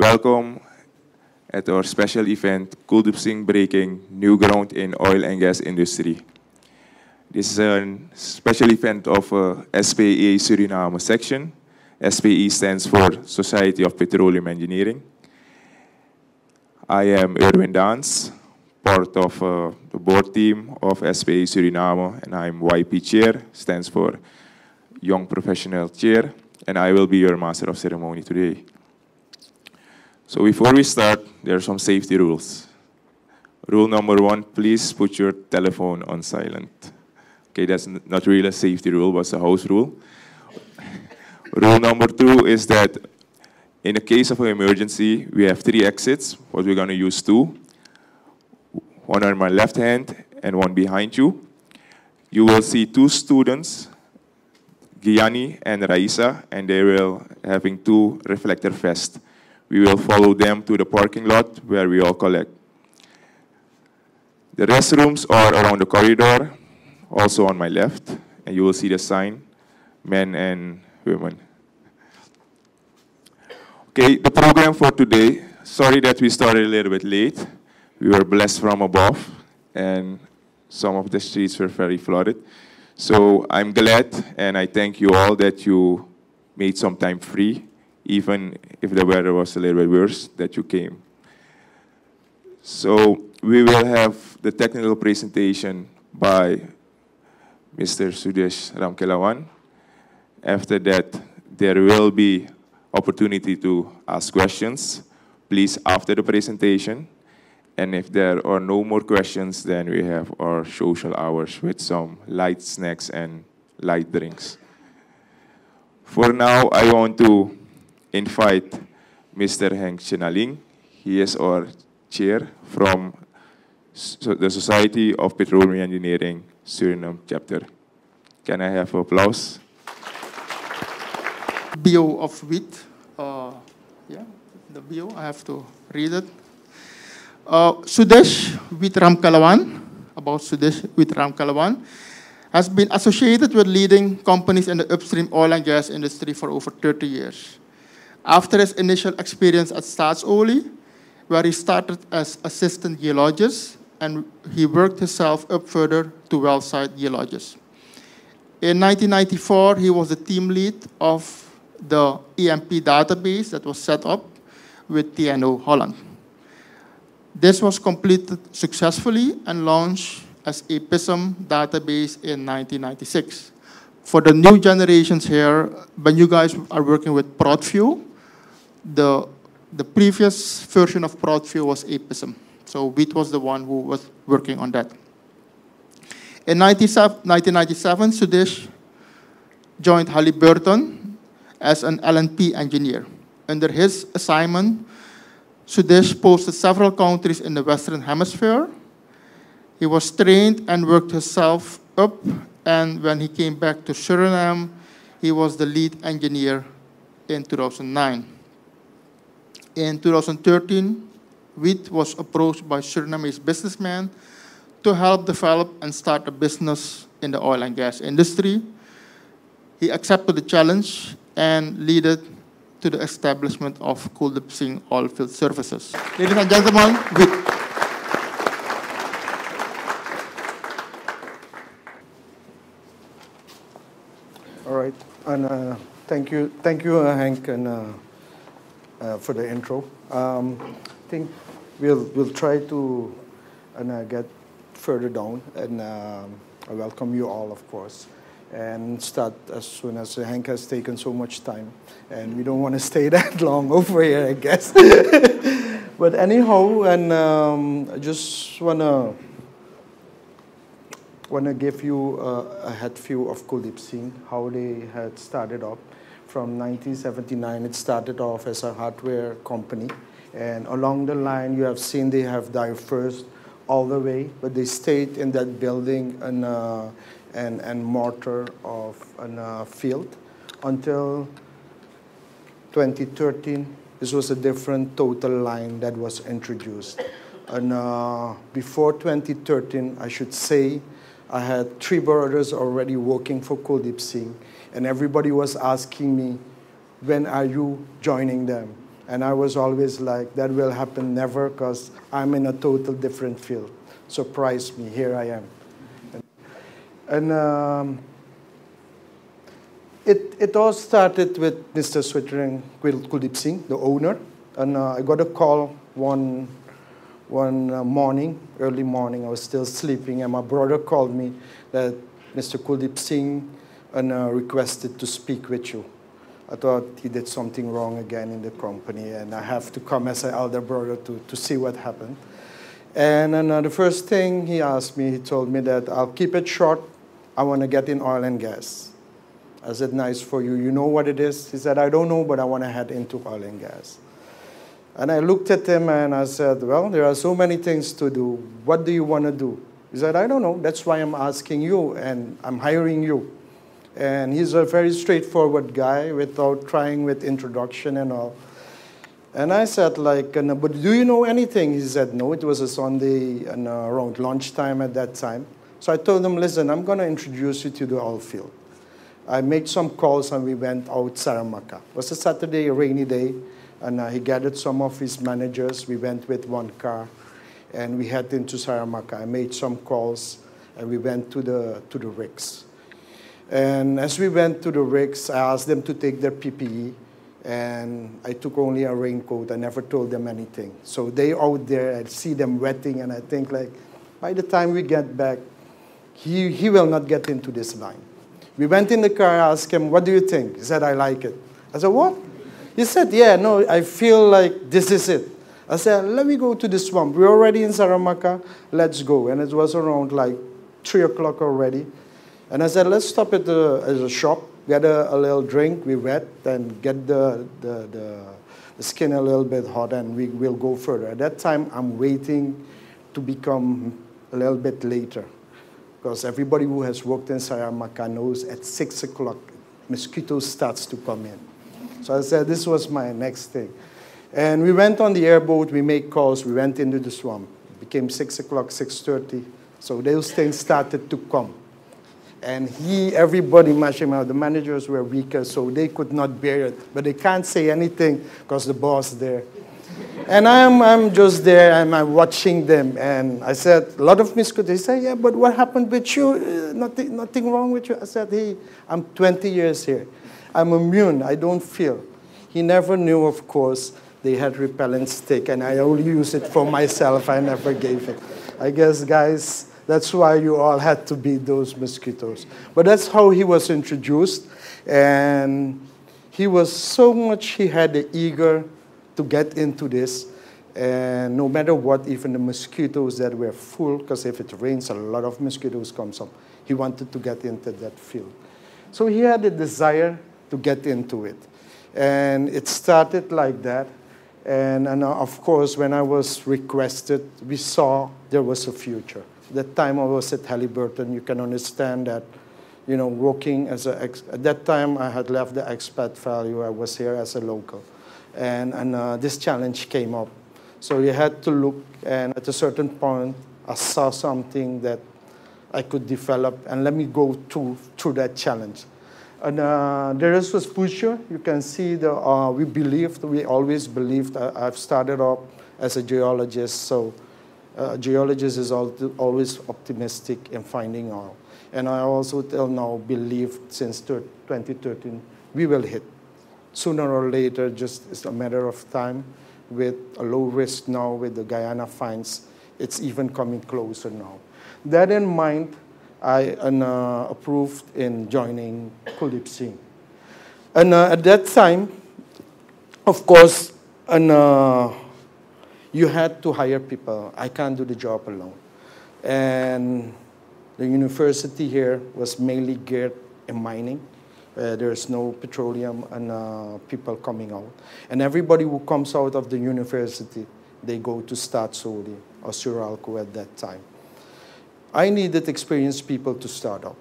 Welcome at our special event, Kuldipsingh Breaking, New Ground in Oil and Gas Industry. This is a special event of SPE Suriname section. SPE stands for Society of Petroleum Engineering. I am Erwin Dans, part of the board team of SPE Suriname, and I'm YP Chair, stands for Young Professional Chair, and I will be your Master of Ceremony today. So before we start, there are some safety rules. Rule number 1, please put your telephone on silent. Okay, that's not really a safety rule, but it's a house rule. Rule number 2 is that in the case of an emergency, we have 3 exits, but we're going to use 2. One on my left hand and one behind you. You will see 2 students, Gianni and Raisa, and they will having 2 reflector vests. We will follow them to the parking lot where we all collect. The restrooms are around the corridor, also on my left, and you will see the sign, men and women. Okay, the program for today, sorry that we started a little bit late. We were blessed from above, and some of the streets were very flooded. So I'm glad, and I thank you all that you made some time free, even if the weather was a little bit worse, that you came. So we will have the technical presentation by Mr. Sudesh Ramkelawan. After that, there will be opportunity to ask questions, please, after the presentation. And if there are no more questions, then we have our social hours with some light snacks and light drinks. For now, I want to invite Mr. Henk Chinaling. He is our chair from the Society of Petroleum Engineering Suriname chapter. Can I have applause? Bio of wheat. Yeah, the bio, I have to read it. Sudesh Ramkelawan, about Sudesh Ramkelawan, has been associated with leading companies in the upstream oil and gas industry for over 30 years. After his initial experience at Staatsolie, where he started as assistant geologist, and he worked himself up further to well site geologist. In 1994, he was the team lead of the EMP database that was set up with TNO Holland. This was completed successfully and launched as a PISM database in 1996. For the new generations here, when you guys are working with ProdView, the previous version of ProdView was a PISM. So WIT was the one who was working on that. In 1997, Sudesh joined Halliburton as an LNP engineer. Under his assignment, Sudesh posted several countries in the Western Hemisphere. He was trained and worked himself up, and when he came back to Suriname, he was the lead engineer in 2009. In 2013, WIT was approached by Surinamese businessmen to help develop and start a business in the oil and gas industry. He accepted the challenge and led to the establishment of Kuldipsingh Oilfield Services. Ladies and gentlemen, WIT. All right, and thank you, Henk, and for the intro. I think we'll try to get further down, and I welcome you all, of course, and start as soon as Henk has taken so much time, and we don't want to stay that long over here, I guess. But anyhow, and I just wanna give you a head view of Kuldipsingh, how they had started up. From 1979, it started off as a hardware company, and along the line, you have seen they have diverged all the way, but they stayed in that building and mortar of a field until 2013. This was a different total line that was introduced. And before 2013, I should say, I had 3 brothers already working for Kuldipsingh, and everybody was asking me, when are you joining them? And I was always like, that will happen never, because I'm in a total different field. Surprise me, here I am. And it all started with Mr. Switring Kuldipsingh, the owner. And I got a call one morning, early morning. I was still sleeping, and my brother called me that Mr. Kuldipsingh requested to speak with you. I thought he did something wrong again in the company, and I have to come as an elder brother to see what happened. And the first thing he asked me, he told me that I'll keep it short. I want to get in oil and gas. I said, nice for you. You know what it is? He said, I don't know, but I want to head into oil and gas. And I looked at him and I said, well, there are so many things to do. What do you want to do? He said, I don't know. That's why I'm asking you, and I'm hiring you. And he's a very straightforward guy without trying with introduction and all. And I said, like, but do you know anything? He said, no, it was a Sunday and around lunchtime at that time. So I told him, listen, I'm going to introduce you to the oil field. I made some calls and we went out Saramacca. It was a Saturday, a rainy day, and he gathered some of his managers. We went with one car and we headed into Saramacca. I made some calls and we went to the rigs. And as we went to the rigs, I asked them to take their PPE, and I took only a raincoat. I never told them anything. So they out there, I see them wetting, and I think, like, by the time we get back, he will not get into this line. We went in the car, I asked him, what do you think? He said, I like it. I said, what? He said, yeah, no, I feel like this is it. I said, let me go to the swamp. We're already in Saramacca, let's go. And it was around like 3 o'clock already. And I said, let's stop at a shop, get a little drink, we wet, and get the skin a little bit hot, and we will go further. At that time, I'm waiting to become a little bit later, because everybody who has worked in Saramacca knows at 6 o'clock, mosquitoes starts to come in. So I said, this was my next thing. And we went on the airboat, we made calls, we went into the swamp. It became 6 o'clock, 6:30, so those things started to come. And everybody mashed him out. The managers were weaker, so they could not bear it. But they can't say anything because the boss there. And I'm just there, and I'm watching them. And I said, a lot of mosquitoes. They say, yeah, but what happened with you? Nothing wrong with you. I said, hey, I'm 20 years here. I'm immune. I don't feel. He never knew, of course, they had repellent stick, and I only use it for myself. I never gave it. I guess, guys, that's why you all had to beat those mosquitoes. But that's how he was introduced. And he was so much, he had the eager to get into this. And no matter what, even the mosquitoes that were full, because if it rains, a lot of mosquitoes comes up. He wanted to get into that field. So he had a desire to get into it. And it started like that. And of course, when I was requested, we saw there was a future. That time I was at Halliburton. You can understand that, you know, working as at that time I had left the expat value. I was here as a local. And this challenge came up. So you had to look, and at a certain point, I saw something that I could develop, and let me go through that challenge. And the rest was pusher. You can see we always believed. I've started off as a geologist, so geologist is always optimistic in finding oil. And I also till now believe since 2013, we will hit. Sooner or later, just it's a matter of time. With a low risk now with the Guyana finds, it's even coming closer now. That in mind, I approved in joining Kuldipsingh. And at that time, of course, you had to hire people. I can't do the job alone. And the university here was mainly geared in mining. There's no petroleum and people coming out. And everybody who comes out of the university, they go to Staatsolie or Suralco at that time. I needed experienced people to start up.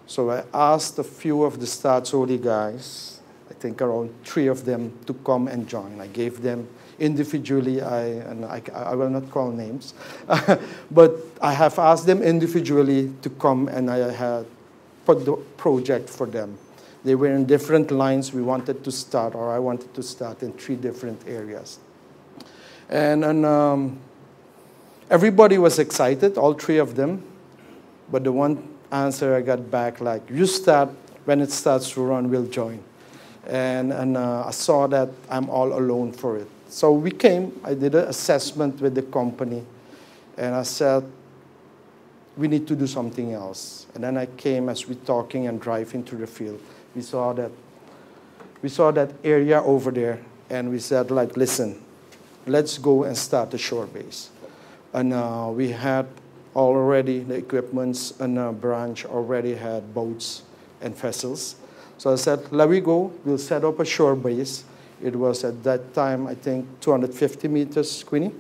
So I asked a few of the Staatsolie guys, I think around 3 of them, to come and join. I gave them individually, I will not call names, but I have asked them individually to come, and I had put the project for them. They were in different lines. We wanted to start, or I wanted to start in 3 different areas. And everybody was excited, all 3 of them. But the one answer I got back, like, you start, when it starts to run, we'll join. And I saw that I'm all alone for it. So we came, I did an assessment with the company, and I said, we need to do something else. And then I came, as we're talking and driving to the field, we saw that area over there, and we said, like, listen, let's go and start a shore base. And we had already the equipments, and a branch already had boats and vessels. So I said, let we go, we'll set up a shore base. It was at that time, I think, 250 meters, Queenie?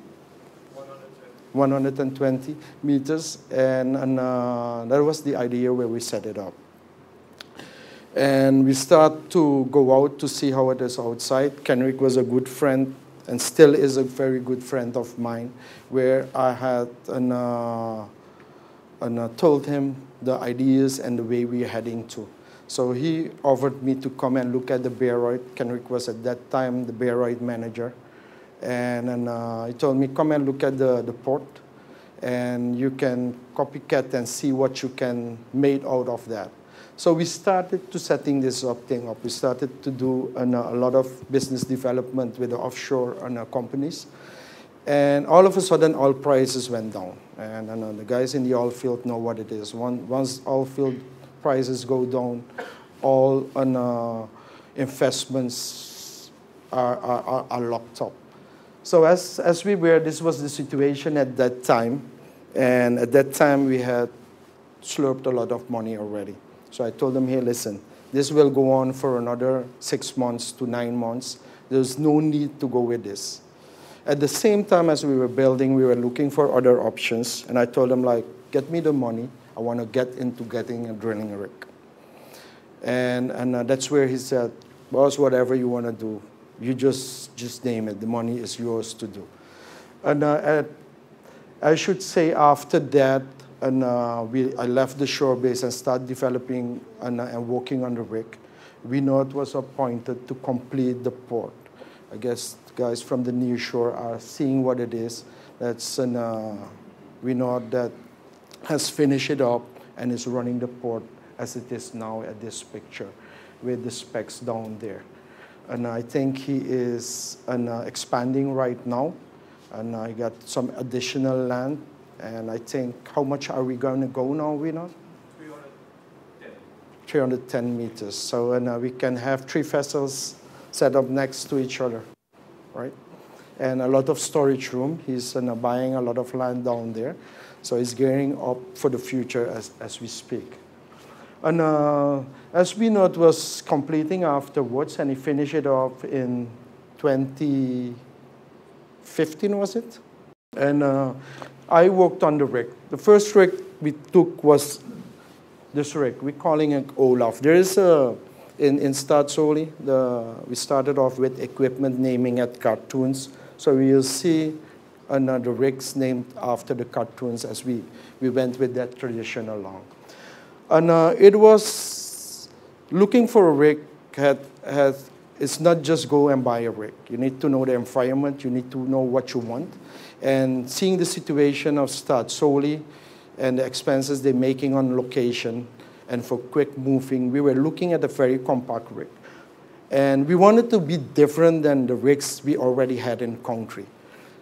120 meters, and that was the idea where we set it up. And we start to go out to see how it is outside. Kenrick was a good friend and still is a very good friend of mine, where I had told him the ideas and the way we are heading to. So he offered me to come and look at the Baroid. Kenrick was at that time the Baroid manager. And he told me, come and look at the port, and you can copycat and see what you can make out of that. So we started to setting this thing up. We started to do a lot of business development with the offshore companies. And all of a sudden, oil prices went down. And the guys in the oil field know what it is. Once oil field prices go down, all investments are locked up. So as we were, this was the situation at that time. And at that time, we had slurped a lot of money already. So I told them, hey, listen, this will go on for another 6 months to 9 months. There's no need to go with this. At the same time as we were building, we were looking for other options. And I told them, like, get me the money. I want to get into getting a drilling rig. And that's where he said, boss, whatever you want to do, you just name it. The money is yours to do. And I should say after that, I left the shore base and started developing and working on the rig. Vinod was appointed to complete the port. I guess guys from the near shore are seeing what it is. That's Vinod that has finished it up and is running the port as it is now at this picture with the specs down there. And I think he is expanding right now. And I got some additional land. And I think, how much are we going to go now, Vinod? 310 meters. So we can have 3 vessels set up next to each other, right? And a lot of storage room. He's buying a lot of land down there. So he's gearing up for the future as we speak. And as Vinod was completing afterwards, and he finished it off in 2015, was it? And I worked on the rig. The first rig we took was this rig. We're calling it Olaf. There is in Stadsoli, we started off with equipment naming at cartoons. So you'll see the rigs named after the cartoons as we went with that tradition along. And it was looking for a rig. It's not just go and buy a rig. You need to know the environment. You need to know what you want. And seeing the situation of Stadsoli and the expenses they're making on location and for quick moving, we were looking at a very compact rig. And we wanted to be different than the rigs we already had in country.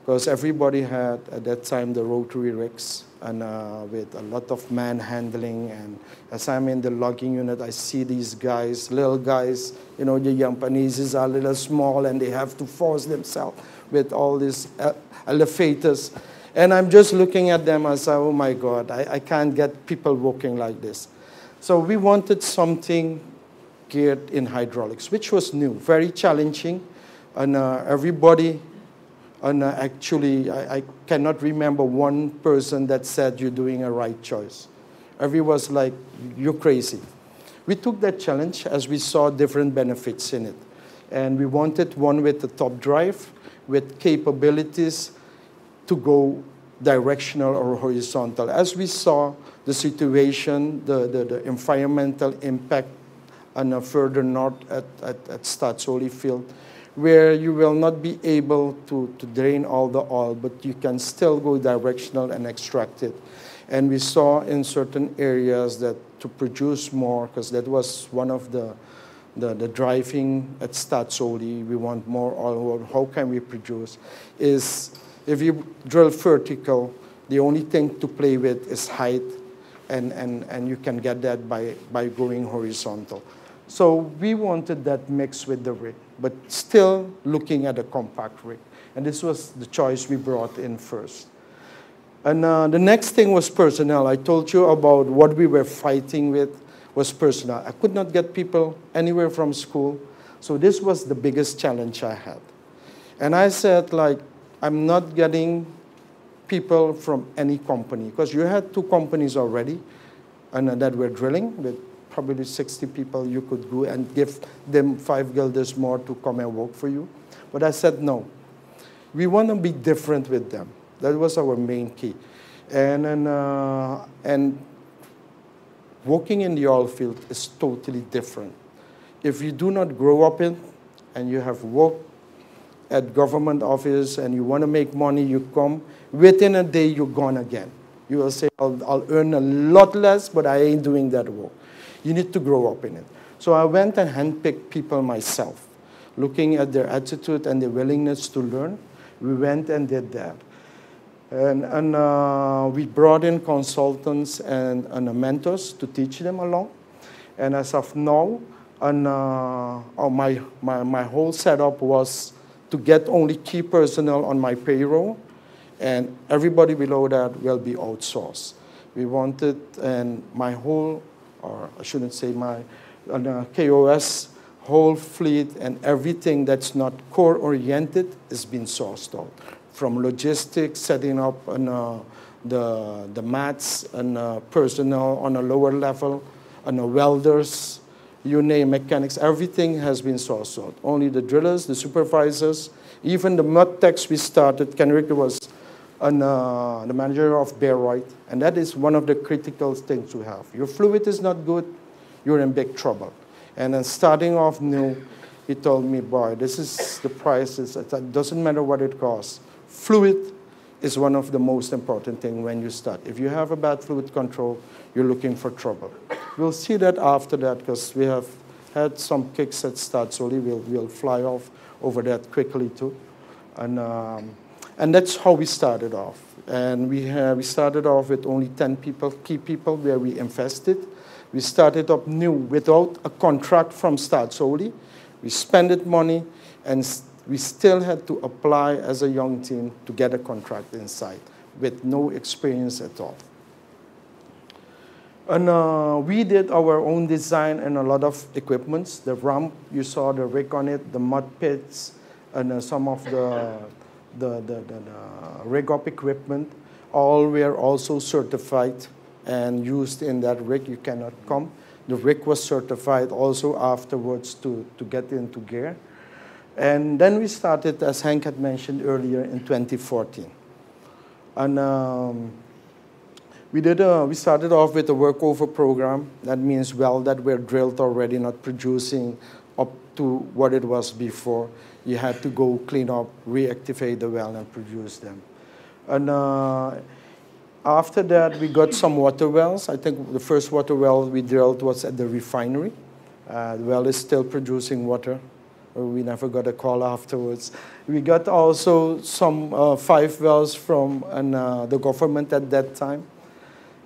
Because everybody had, at that time, the rotary rigs and with a lot of manhandling. And as I'm in the logging unit, I see these guys, little guys, you know, the Japanese are a little small and they have to force themselves with all these elevators. And I'm just looking at them and say, oh my God, I can't get people working like this. So we wanted something geared in hydraulics, which was new, very challenging. And everybody, and actually, I cannot remember one person that said you're doing a right choice. Everyone was like, you're crazy. We took that challenge as we saw different benefits in it. And we wanted one with a top drive, with capabilities to go directional or horizontal. As we saw the situation, the environmental impact and further north at Stadsoli field, where you will not be able to drain all the oil, but you can still go directional and extract it. And we saw in certain areas that to produce more, because that was one of the driving at Stadsoli, we want more oil. How can we produce? Is if you drill vertical, the only thing to play with is height, and you can get that by going horizontal. So we wanted that mix with the rig, but still looking at a compact rig. And this was the choice we brought in first. And the next thing was personnel. I told you about what we were fighting with was personnel. I could not get people anywhere from school. So this was the biggest challenge I had. And I said, like, I'm not getting people from any company, because you had 2 companies already and that were drilling with probably 60 people you could go and give them 5 guilders more to come and work for you. But I said, no, we want to be different with them. That was our main key. And working in the oil field is totally different. If you do not grow up in and you have worked at government office and you want to make money, you come, within a day you're gone again. You will say, I'll earn a lot less, but I ain't doing that work. You need to grow up in it. So I went and handpicked people myself, looking at their attitude and their willingness to learn. We went and did that. And we brought in consultants and mentors to teach them along. And as of now, my whole setup was to get only key personnel on my payroll, and everybody below that will be outsourced. We wanted, and my whole, or I shouldn't say my, KOS, whole fleet and everything that's not core-oriented is being sourced out. From logistics, setting up the mats and personnel on a lower level, and welders, you name mechanics, everything has been sourced out. Only the drillers, the supervisors, even the mud techs we started, Kenrick was the manager of Bayreuth, and that is one of the critical things to have. Your fluid is not good, you're in big trouble. And then starting off new, he told me, boy, this is the price, it doesn't matter what it costs. Fluid is one of the most important things when you start. If you have a bad fluid control, you're looking for trouble. We'll see that after that, because we have had some kicks at start, so we'll fly off over that quickly too. And that's how we started off. And we started off with only 10 people, key people, where we invested. We started up new without a contract from Start solely. We spent money, and we still had to apply as a young team to get a contract inside with no experience at all. And we did our own design and a lot of equipments. The ramp, you saw the rig on it, the mud pits, and some of the rig up equipment, all were also certified and used in that rig. You cannot come. The rig was certified also afterwards to get into gear. And then we started, as Hank had mentioned earlier, in 2014. And we started off with a workover program. That means wells that were drilled already, not producing up to what it was before. You had to go clean up, reactivate the well, and produce them. And after that, we got some water wells. I think the first water well we drilled was at the refinery. The well is still producing water. We never got a call afterwards. We got also some 5 wells from the government at that time.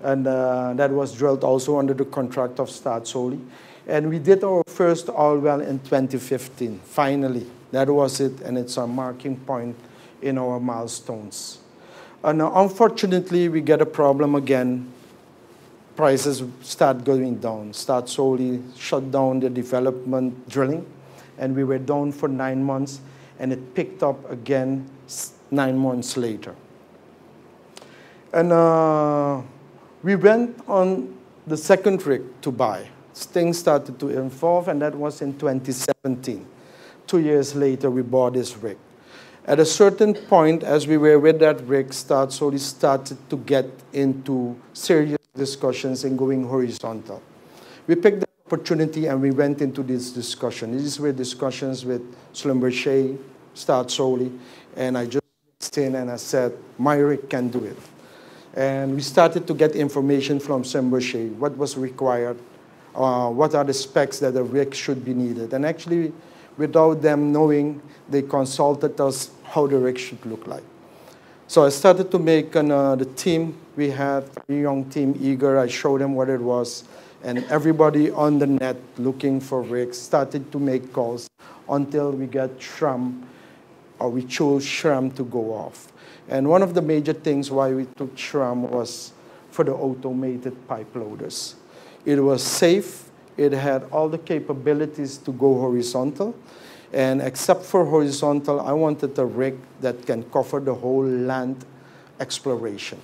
And that was drilled also under the contract of Start solely. And we did our first oil well in 2015, finally. That was it, and it's a marking point in our milestones. And unfortunately, we get a problem again. Prices start going down. Start solely shut down the development drilling, and we were down for 9 months, and it picked up again 9 months later. And we went on the second rig to buy. Things started to evolve, and that was in 2017. 2 years later, we bought this rig. At a certain point, as we were with that rig, solely started to get into serious discussions and going horizontal. We picked the opportunity, and we went into this discussion. These were discussions with Schlumberger, Staatsolie, and I just in and I said, my rig can do it. And we started to get information from Schlumberger, what was required, what are the specs that a rig should be needed. And actually, without them knowing, they consulted us how the rig should look like. So I started to make the team. We had a young team, eager. I showed them what it was. And everybody on the net looking for rigs started to make calls until we got Shram, or we chose Shram to go off. And one of the major things why we took Shram was for the automated pipe loaders. It was safe. It had all the capabilities to go horizontal. And except for horizontal, I wanted a rig that can cover the whole land exploration.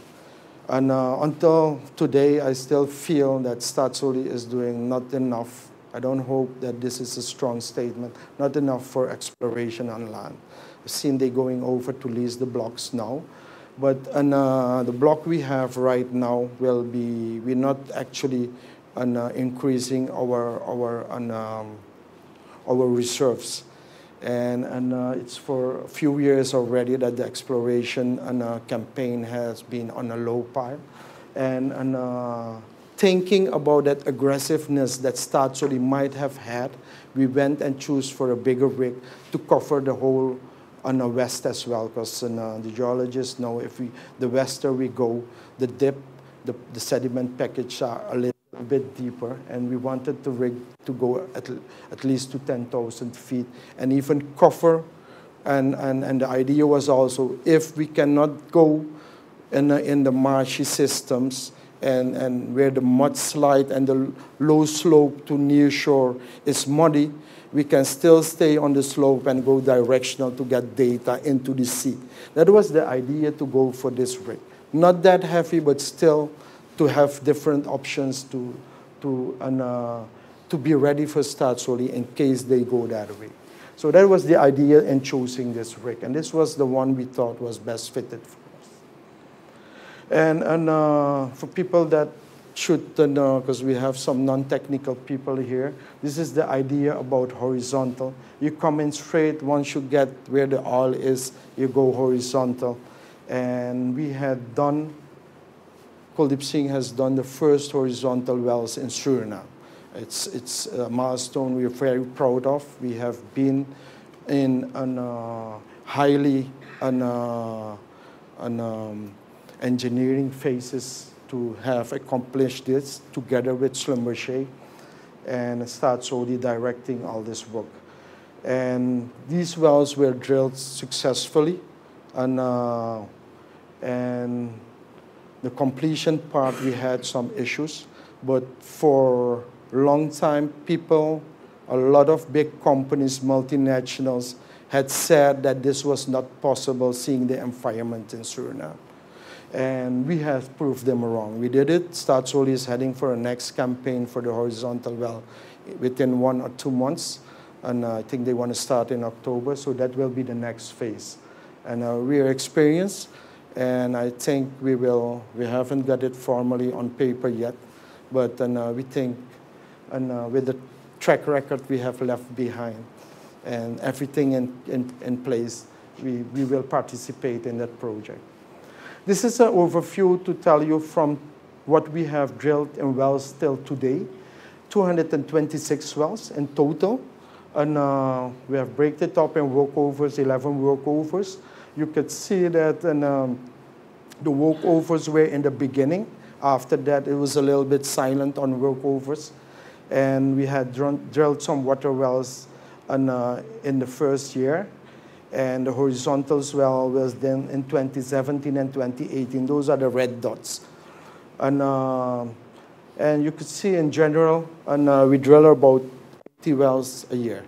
And until today, I still feel that Staatsolie is doing not enough. I don't hope that this is a strong statement, not enough for exploration on land. I've seen they going over to lease the blocks now. But the block we have right now will be, we're not actually increasing our reserves. And it's for a few years already that the exploration campaign has been on a low pile. And thinking about that aggressiveness that Staatsolie might have had, we went and chose for a bigger rig to cover the whole on the west as well, because the geologists know if the wester we go, the dip, the sediment package are a little bit deeper, and we wanted the rig to go at least to 10,000 feet and even cover. And the idea was also, if we cannot go in the marshy systems and where the mudslide and the low slope to near shore is muddy, we can still stay on the slope and go directional to get data into the sea. That was the idea to go for this rig. Not that heavy, but still to have different options to be ready for Staatsolie in case they go that way. So that was the idea in choosing this rig. And this was the one we thought was best fitted for us. And for people that should know, because we have some non-technical people here, this is the idea about horizontal. You come in straight, once you get where the oil is, you go horizontal. And we had done, Kuldipsingh has done the first horizontal wells in Suriname. It's a milestone we're very proud of. We have been in highly engineering phases to have accomplished this together with Schlumberger and Staatsolie directing all this work. And these wells were drilled successfully, and the completion part we had some issues, but for a long time people, a lot of big companies, multinationals, had said that this was not possible seeing the environment in Suriname. And we have proved them wrong. We did it. Staatsolie is heading for a next campaign for the horizontal well within 1 or 2 months. And I think they want to start in October, so that will be the next phase. And we are experienced, and I think we haven't got it formally on paper yet, but we think, with the track record we have left behind and everything in place, we will participate in that project. This is an overview to tell you from what we have drilled in wells till today, 226 wells in total. And we have broken it up in workovers, 11 workovers. You could see that the workovers were in the beginning. After that, it was a little bit silent on workovers. And we had drilled some water wells in the first year. And the horizontals well was then in 2017 and 2018. Those are the red dots. And you could see in general, we drill about 80 wells a year.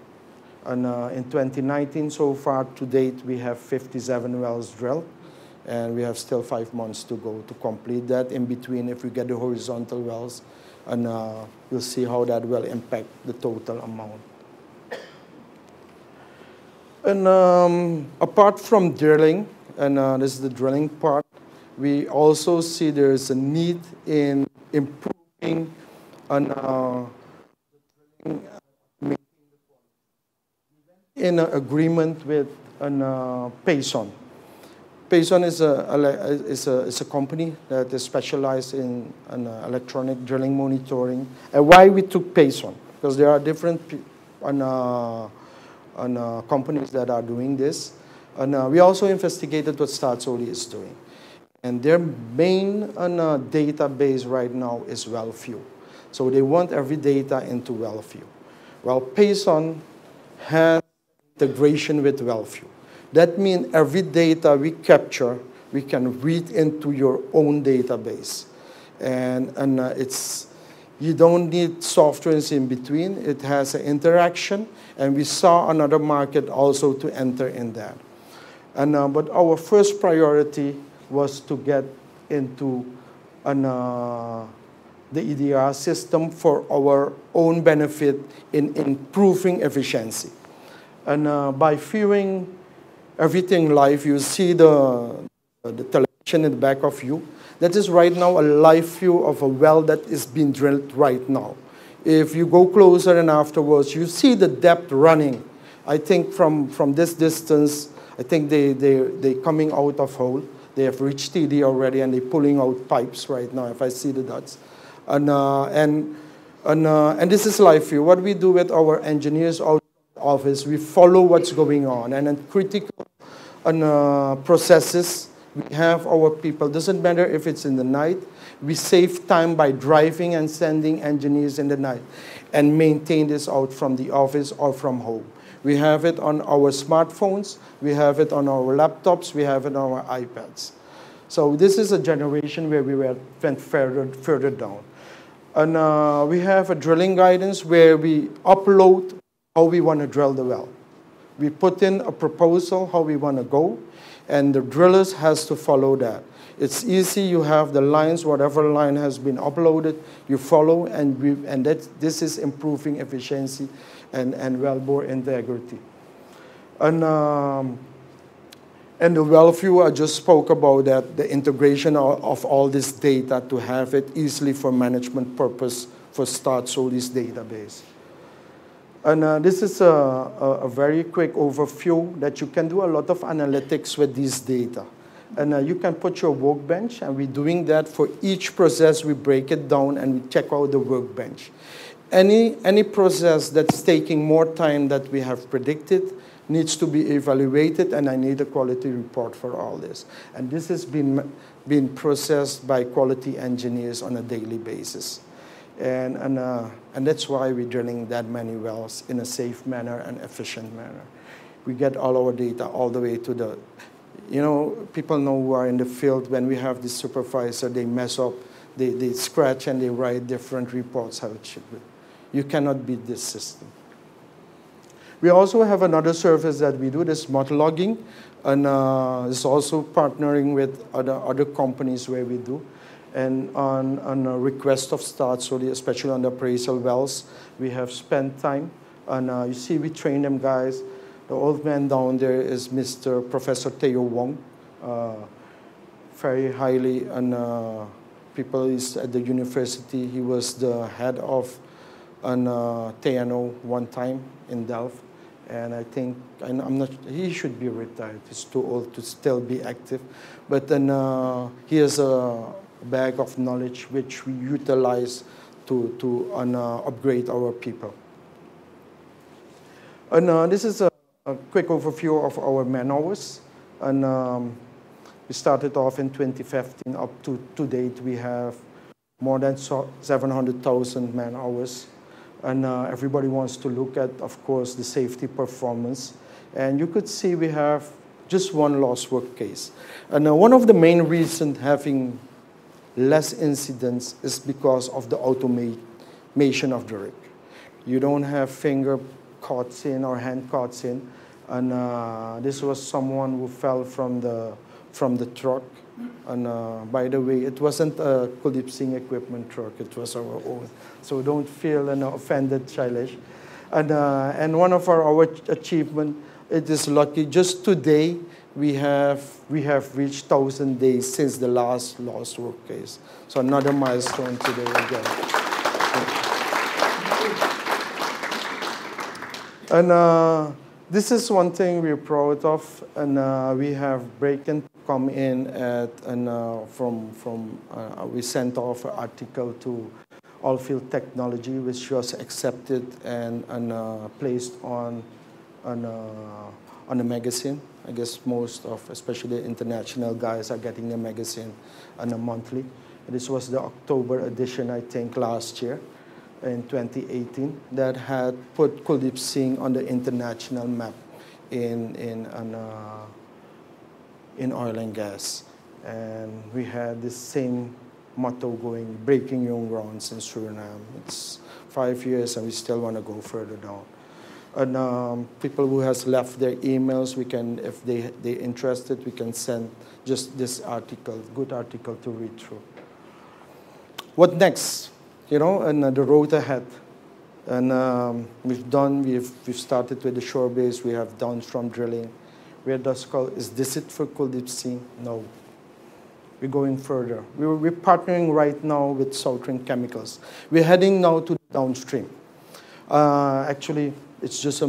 And in 2019, so far to date, we have 57 wells drilled. And we have still 5 months to go to complete that. In between, if we get the horizontal wells, and we'll see how that will impact the total amount. And apart from drilling, and this is the drilling part, we also see there's a need in improving on in an agreement with Payson. Payson is a company that is specialized in electronic drilling monitoring. And why we took Payson? Because there are different companies that are doing this. And we also investigated what Staatsolie is doing. And their main database right now is WellView. So they want every data into WellView. Well, Payson has integration with WellView. That means every data we capture, we can read into your own database. And you don't need softwares in between. It has an interaction, and we saw another market also to enter in that. But our first priority was to get into the EDR system for our own benefit in improving efficiency. And by viewing everything live, you see the television in the back of you. That is right now a live view of a well that is being drilled right now. If you go closer and afterwards, you see the depth running. I think from this distance, I think they're coming out of hole. They have reached TD already, and they're pulling out pipes right now, if I see the dots. And this is live view. What we do with our engineers out of office, we follow what's going on. And in critical processes, we have our people. Doesn't matter if it's in the night. We save time by driving and sending engineers in the night and maintain this out from the office or from home. We have it on our smartphones. We have it on our laptops. We have it on our iPads. So this is a generation where we went further down. And we have a drilling guidance where we upload how we want to drill the well. We put in a proposal how we want to go, and the drillers has to follow that. It's easy. You have the lines, whatever line has been uploaded, you follow, and this is improving efficiency and wellbore integrity. And the WellView, I just spoke about that, the integration of all this data to have it easily for management purpose for Staatsolie's database. And this is a very quick overview that you can do a lot of analytics with these data. And you can put your workbench, and we're doing that for each process. We break it down and we check out the workbench. Any process that's taking more time than we have predicted needs to be evaluated, and I need a quality report for all this. And this has been processed by quality engineers on a daily basis. And that's why we're drilling that many wells in a safe manner and efficient manner. We get all our data all the way to the, people know who are in the field, when we have the supervisor, they mess up, they scratch and they write different reports how it should be. You cannot beat this system. We also have another service that we do, this mod logging, and it's also partnering with other companies where we do. And on a request of Staatsolie, especially on the appraisal wells, we have spent time. And you see, we train them guys. The old man down there is Mr. Professor Theo Wong, very highly, and people is at the university. He was the head of TNO one time in Delft. And I think, I'm not, he should be retired. He's too old to still be active. But then he has a bag of knowledge which we utilize to upgrade our people. And this is a quick overview of our man hours. And we started off in 2015. Up to date, we have more than 700,000 man hours. And everybody wants to look at, of course, the safety performance. And you could see we have just one lost work case. And one of the main reasons having less incidents is because of the automation of the rig. You don't have finger cuts in or hand cuts in. And this was someone who fell from the truck. And by the way, it wasn't a Kuldipsingh equipment truck, it was our own. So don't feel offended, Shailesh. And one of our achievements, it is lucky, just today we have reached 1,000 days since the last lost work case. So another milestone today again. And This is one thing we're proud of, and we have Breaking come in at, and we sent off an article to Oilfield Technology, which was accepted and placed on a magazine. I guess most of, especially international guys, are getting the magazine on a monthly. This was the October edition, I think, last year in 2018, that had put Kuldipsingh on the international map in oil and gas. And we had this same motto going, breaking young grounds in Suriname. It's 5 years and we still want to go further down. And people who has left their emails, we can, if they're interested, we can send just this article, good article to read through. What next? You know, and the road ahead. And we've started with the shore base, we have downstream drilling. Where does call, is this it for Kuldipsingh? No. We're going further. We're partnering right now with Southern Chemicals. We're heading now to downstream. Actually, it's just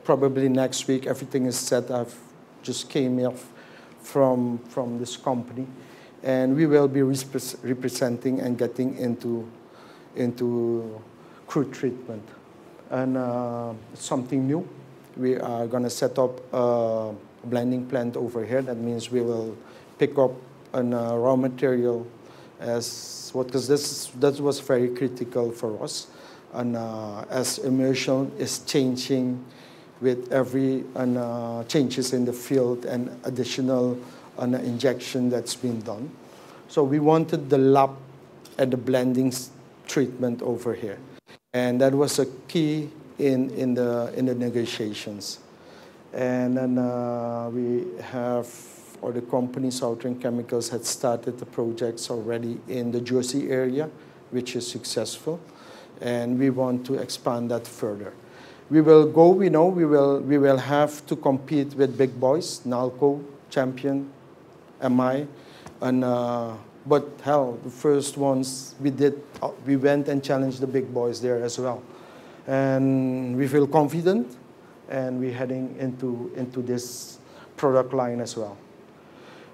probably next week, everything is set. I've just came off from this company. And we will be representing and getting into crude treatment. And it's something new. We are going to set up a blending plant over here. That means we will pick up raw material as what, because that was very critical for us. And as immersion is changing with every changes in the field and additional injection that's been done. So we wanted the lab and the blending treatment over here. And that was a key in the negotiations. And then we have, or the company Southern Chemicals had started the projects already in the Jersey area, which is successful. And we want to expand that further. We will go, we will have to compete with big boys, Nalco, Champion, MI, and but hell, the first ones we did, we went and challenged the big boys there as well. And we feel confident, and we're heading into this product line as well.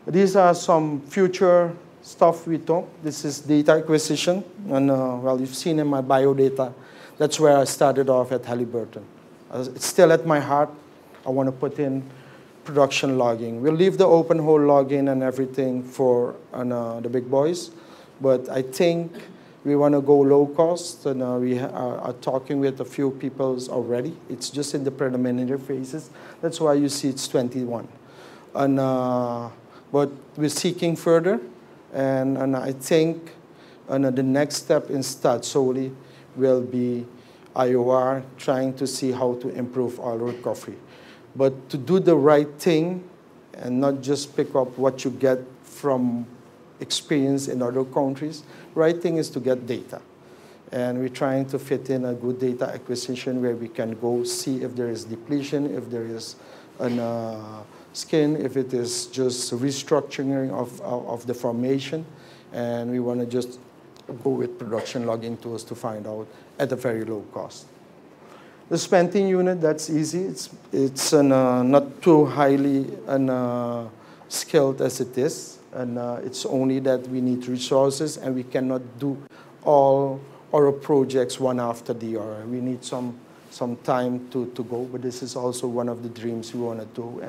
These are some future stuff we talk. This is data acquisition, and well, you've seen in my biodata, that's where I started off at Halliburton. It's still at my heart. I want to put in production logging. We'll leave the open hole logging and everything for the big boys, but I think we want to go low cost, and we are talking with a few people already. It's just in the preliminary phases. That's why you see it's 21. And, but we're seeking further, and I think the next step in Start solely will be IOR, trying to see how to improve oil recovery. But to do the right thing and not just pick up what you get from experience in other countries, right thing is to get data. And we're trying to fit in a good data acquisition where we can go see if there is depletion, if there is skin, if it is just restructuring of the formation. And we want to just go with production logging tools to find out at a very low cost. The spending unit, that's easy. It's not too highly skilled as it is. And it's only that we need resources, and we cannot do all our projects one after the other. We need some time to go, but this is also one of the dreams we want to do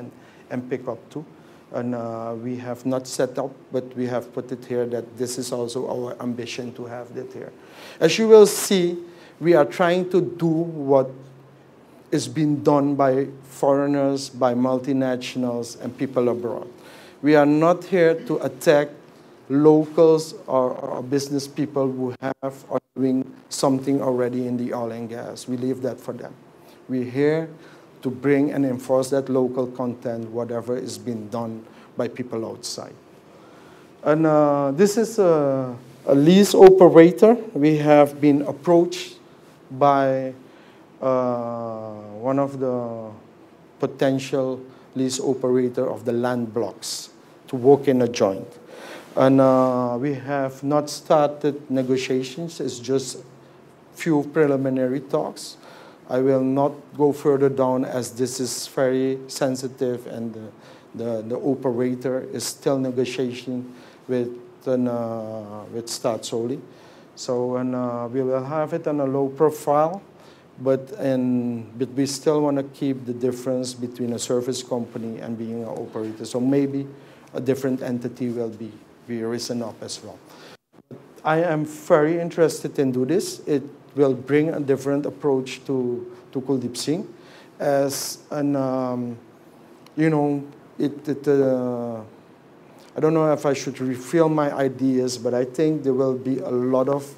and pick up to. And we have not set up, but we have put it here that this is also our ambition to have that here. As you will see, we are trying to do what is being done by foreigners, by multinationals, and people abroad. We are not here to attack locals or business people who have or doing something already in the oil and gas. We leave that for them. We're here to bring and enforce that local content, whatever is being done by people outside. And this is a lease operator. We have been approached by one of the potential lease operator of the land blocks to work in a joint. And we have not started negotiations. It's just few preliminary talks. I will not go further down as this is very sensitive and the operator is still negotiating with Staatsoli. So we will have it on a low profile, but we still want to keep the difference between a service company and being an operator. So maybe a different entity will be risen up as well. I am very interested in do this. It will bring a different approach to Kuldipsingh as an, you know, I don't know if I should refill my ideas, but I think there will be a lot of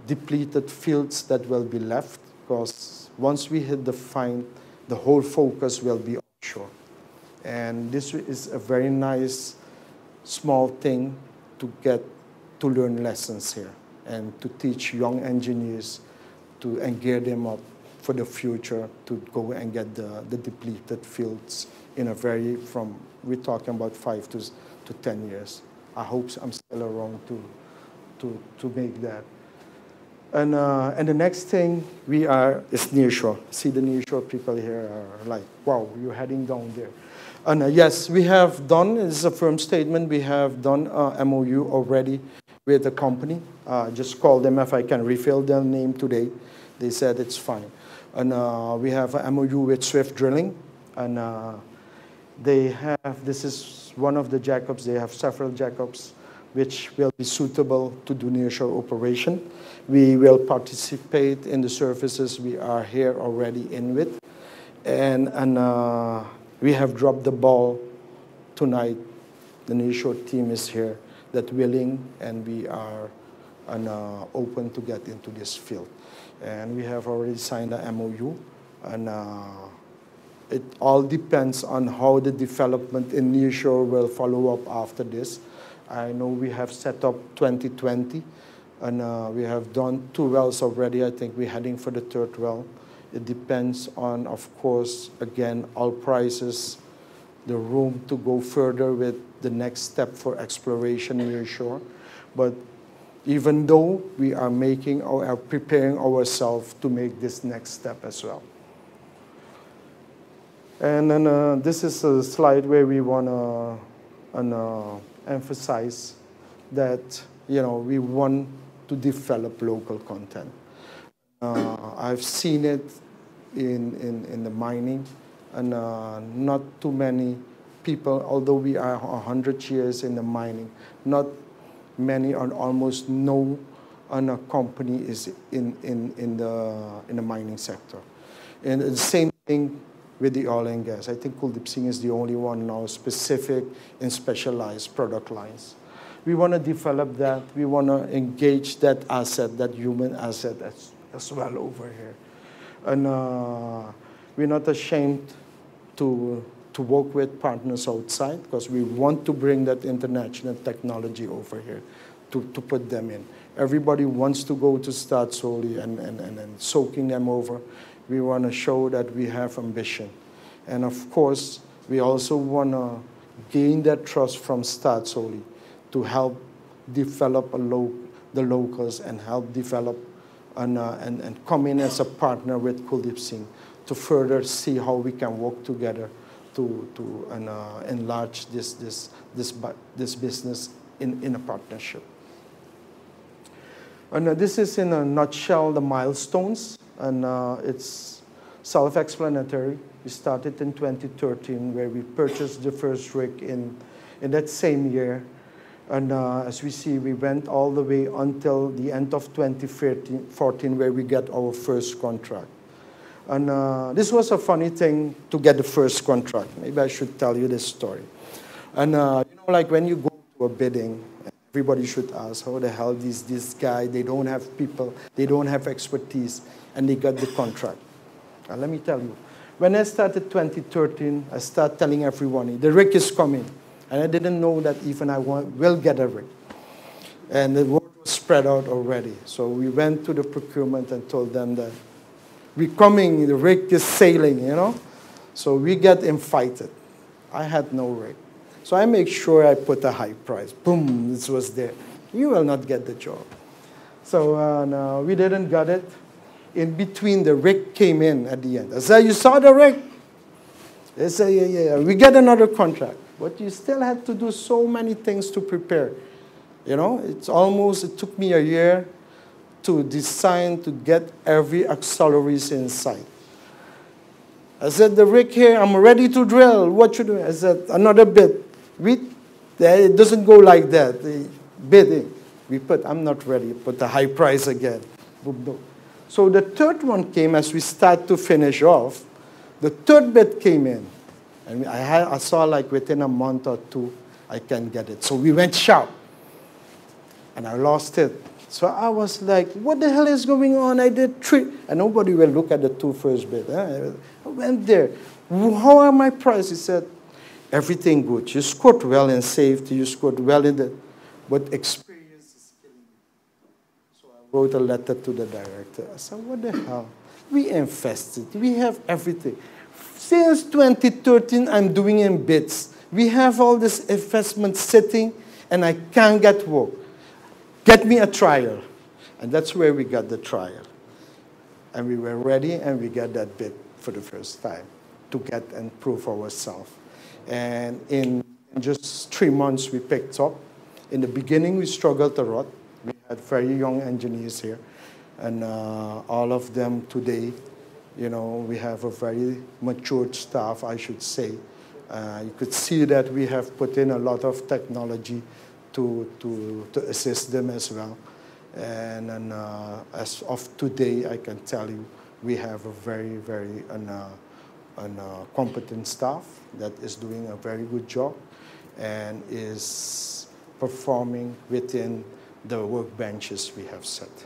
depleted fields that will be left, because once we hit the find, the whole focus will be offshore. And this is a very nice small thing to get to learn lessons here and to teach young engineers and gear them up for the future to go and get the depleted fields in a we're talking about 5 to 10 years. I hope I'm still around to make that. And the next thing is nearshore. See, the nearshore people here are like, wow, you're heading down there. And yes, we have done, this is a firm statement, we have done a MOU already with the company. Just call them if I can refill their name today. They said it's fine. And we have an MOU with Swift Drilling. And this is one of the jackups, they have several jackups which will be suitable to do nearshore operation. We will participate in the services we are here already in with. And we have dropped the ball tonight. The nearshore team is here, that willing, and we are open to get into this field. And we have already signed a MOU, and it all depends on how the development in nearshore will follow up after this. I know we have set up 2020, and we have done 2 wells already. I think we're heading for the 3rd well. It depends on, of course, again, oil prices, the room to go further with the next step for exploration nearshore. But even though we are preparing ourselves to make this next step as well. And then this is a slide where we want to emphasize that, you know, we want to develop local content. I've seen it in the mining, and not too many people, although we are 100 years in the mining, not many or almost no company is in the mining sector. And the same thing with the oil and gas. I think Kuldipsingh is the only one now specific in specialized product lines. We want to develop that. We want to engage that asset, that human asset as well over here. And we're not ashamed to work with partners outside, because we want to bring that international technology over here to put them in. Everybody wants to go to Staatsoli and soaking them over. We want to show that we have ambition. And of course, we also want to gain that trust from Staatsoli to help develop the locals and help develop and come in as a partner with Kuldipsingh to further see how we can work together to enlarge this business in a partnership. And this is in a nutshell the milestones, and it's self-explanatory. We started in 2013, where we purchased the first rig in that same year. And as we see, we went all the way until the end of 2014, where we got our first contract. And this was a funny thing to get the first contract. Maybe I should tell you this story. And you know, like when you go to a bidding, everybody should ask, how the hell is this guy? They don't have people, they don't have expertise, and they got the contract. And let me tell you, when I started 2013, I started telling everyone, the rig is coming. And I didn't know that even I will get a rig. And the word was spread out already. So we went to the procurement and told them that we're coming, the rig is sailing, you know. So we get invited. I had no rig. So I make sure I put a high price. Boom, this was there. You will not get the job. So no, we didn't get it. in between, the rig came in at the end. I said, you saw the rig? They said, yeah. We get another contract. But you still had to do so many things to prepare. You know, it took me a year to design, to get every auxiliaries inside. I said, the rig here, I'm ready to drill. What should I? I said, another bit. It doesn't go like that. The bidding. We put, I'm not ready. Put the high price again. Boom, boom. So the third one came as we start to finish off. The third bid came in. And I saw like within a month or two, I can get it. So we went sharp. And I lost it. So I was like, what the hell is going on? I did 3. And nobody will look at the 2 first bid. I went there. How are my prices? He said, everything good. You scored well in safety. You scored well in the... But experience is killing you. So I wrote a letter to the director. I said, what the hell? We invested. We have everything. Since 2013, I'm doing in bids. We have all this investment sitting, and I can't get work. Get me a trial. And that's where we got the trial. And we were ready, and we got that bid for the first time to get and prove ourselves. And in just 3 months, we picked up. In the beginning, we struggled a lot. We had very young engineers here. And all of them today, you know, we have a very matured staff, I should say. You could see that we have put in a lot of technology to assist them as well. And as of today, I can tell you, we have a very, very competent staff that is doing a very good job and is performing within the workbenches we have set.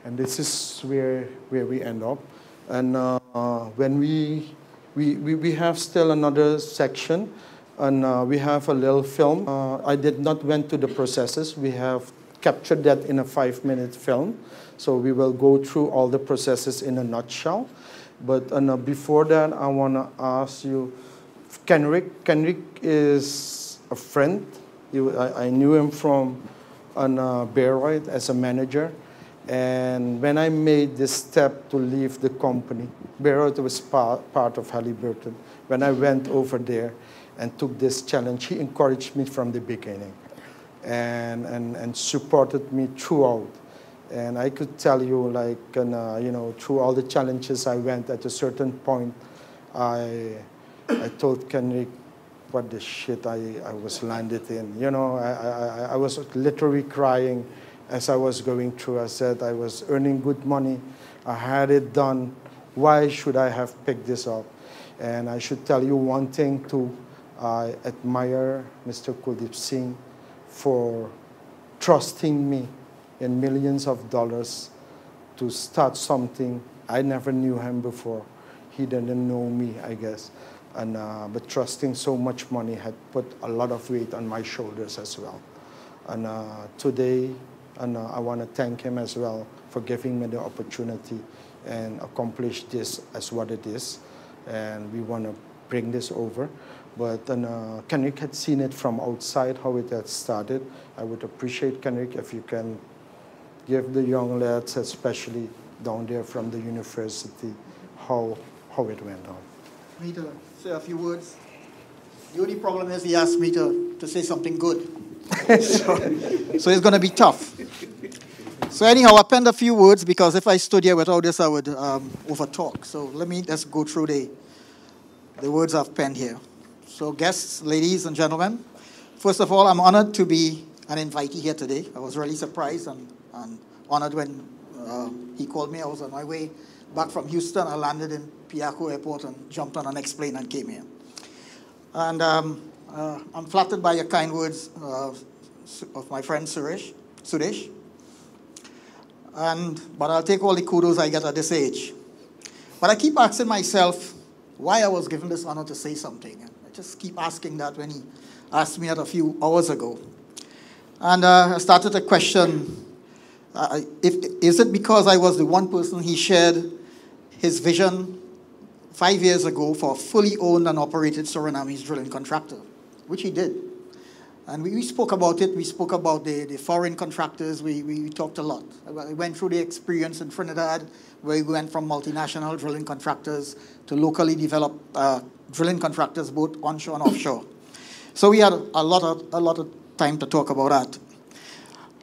And this is where we end up. And when we have still another section, and we have a little film. I did not went to the processes. We have captured that in a 5-minute film. So we will go through all the processes in a nutshell. But before that, I want to ask you, Kenrick. Kenrick is a friend. I knew him from Bayreuth as a manager. And when I made this step to leave the company, Bayreuth was part of Halliburton. When I went over there and took this challenge, he encouraged me from the beginning and supported me throughout. And I could tell you, like, you know, through all the challenges I went, at a certain point, I told Kenrick what the shit I was landed in. You know, I was literally crying as I was going through. I said I was earning good money. I had it done. Why should I have picked this up? And I should tell you one thing too. I admire Mr. Kuldipsingh for trusting me in millions of dollars to start something. I never knew him before. He didn't know me, I guess. And, but trusting so much money had put a lot of weight on my shoulders as well. And today, I want to thank him as well for giving me the opportunity and accomplish this as what it is. And we want to bring this over. But Kenrick had seen it from outside, how it had started. I would appreciate, Kenrick, if you can give the young lads, especially down there from the university, how it went on. Me to say a few words. The only problem is he asked me to say something good. so it's going to be tough. So anyhow, I penned a few words because if I stood here without this, I would overtalk. So let me just go through the words I've penned here. So guests, ladies and gentlemen, first of all, I'm honored to be an invitee here today. I was really surprised and honored when he called me. I was on my way back from Houston. I landed in Piaco Airport and jumped on an next-plane and came here. And I'm flattered by your kind words of my friend Suresh. But I'll take all the kudos I get at this age. But I keep asking myself why I was given this honor to say something. I just keep asking that when he asked me that a few hours ago. And I started to question, is it because I was the one person he shared his vision 5 years ago for a fully owned and operated Surinamese drilling contractor, which he did. And we spoke about it. We spoke about the foreign contractors. We talked a lot. We went through the experience in Trinidad, where we went from multinational drilling contractors to locally developed drilling contractors, both onshore and offshore. So we had a lot of time to talk about that.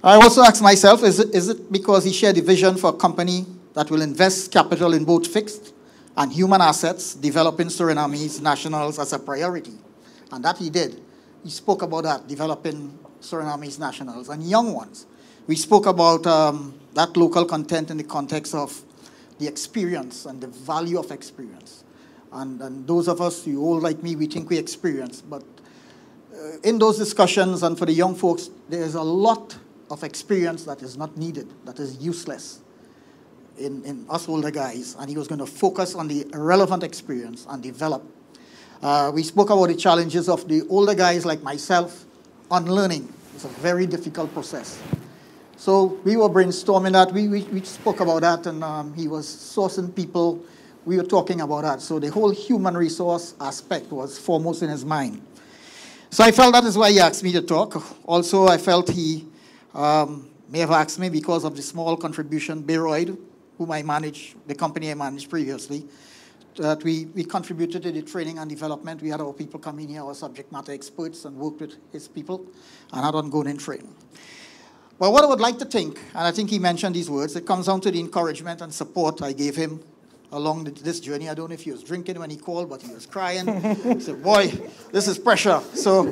I also asked myself, is it because he shared a vision for a company that will invest capital in both fixed and human assets, developing Surinamese nationals as a priority? And that he did. He spoke about that, developing Surinamese nationals and young ones. We spoke about that local content in the context of the experience and the value of experience. And those of us who old like me, we think we experience. But in those discussions and for the young folks, there's a lot of experience that is not needed, that is useless in us older guys. And he was going to focus on the relevant experience and develop. We spoke about the challenges of the older guys like myself on learning. It's a very difficult process. So we were brainstorming that. We spoke about that, and he was sourcing people. We were talking about that. So the whole human resource aspect was foremost in his mind. So I felt that is why he asked me to talk. Also, I felt he may have asked me because of the small contribution, Beroyd, whom I managed, the company I managed previously, that we contributed to the training and development. We had our people come in here, our subject matter experts, and worked with his people and had ongoing training. Well, what I would like to think, and I think he mentioned these words, it comes down to the encouragement and support I gave him along this journey. I don't know if he was drinking when he called, but he was crying. He said, boy, this is pressure. So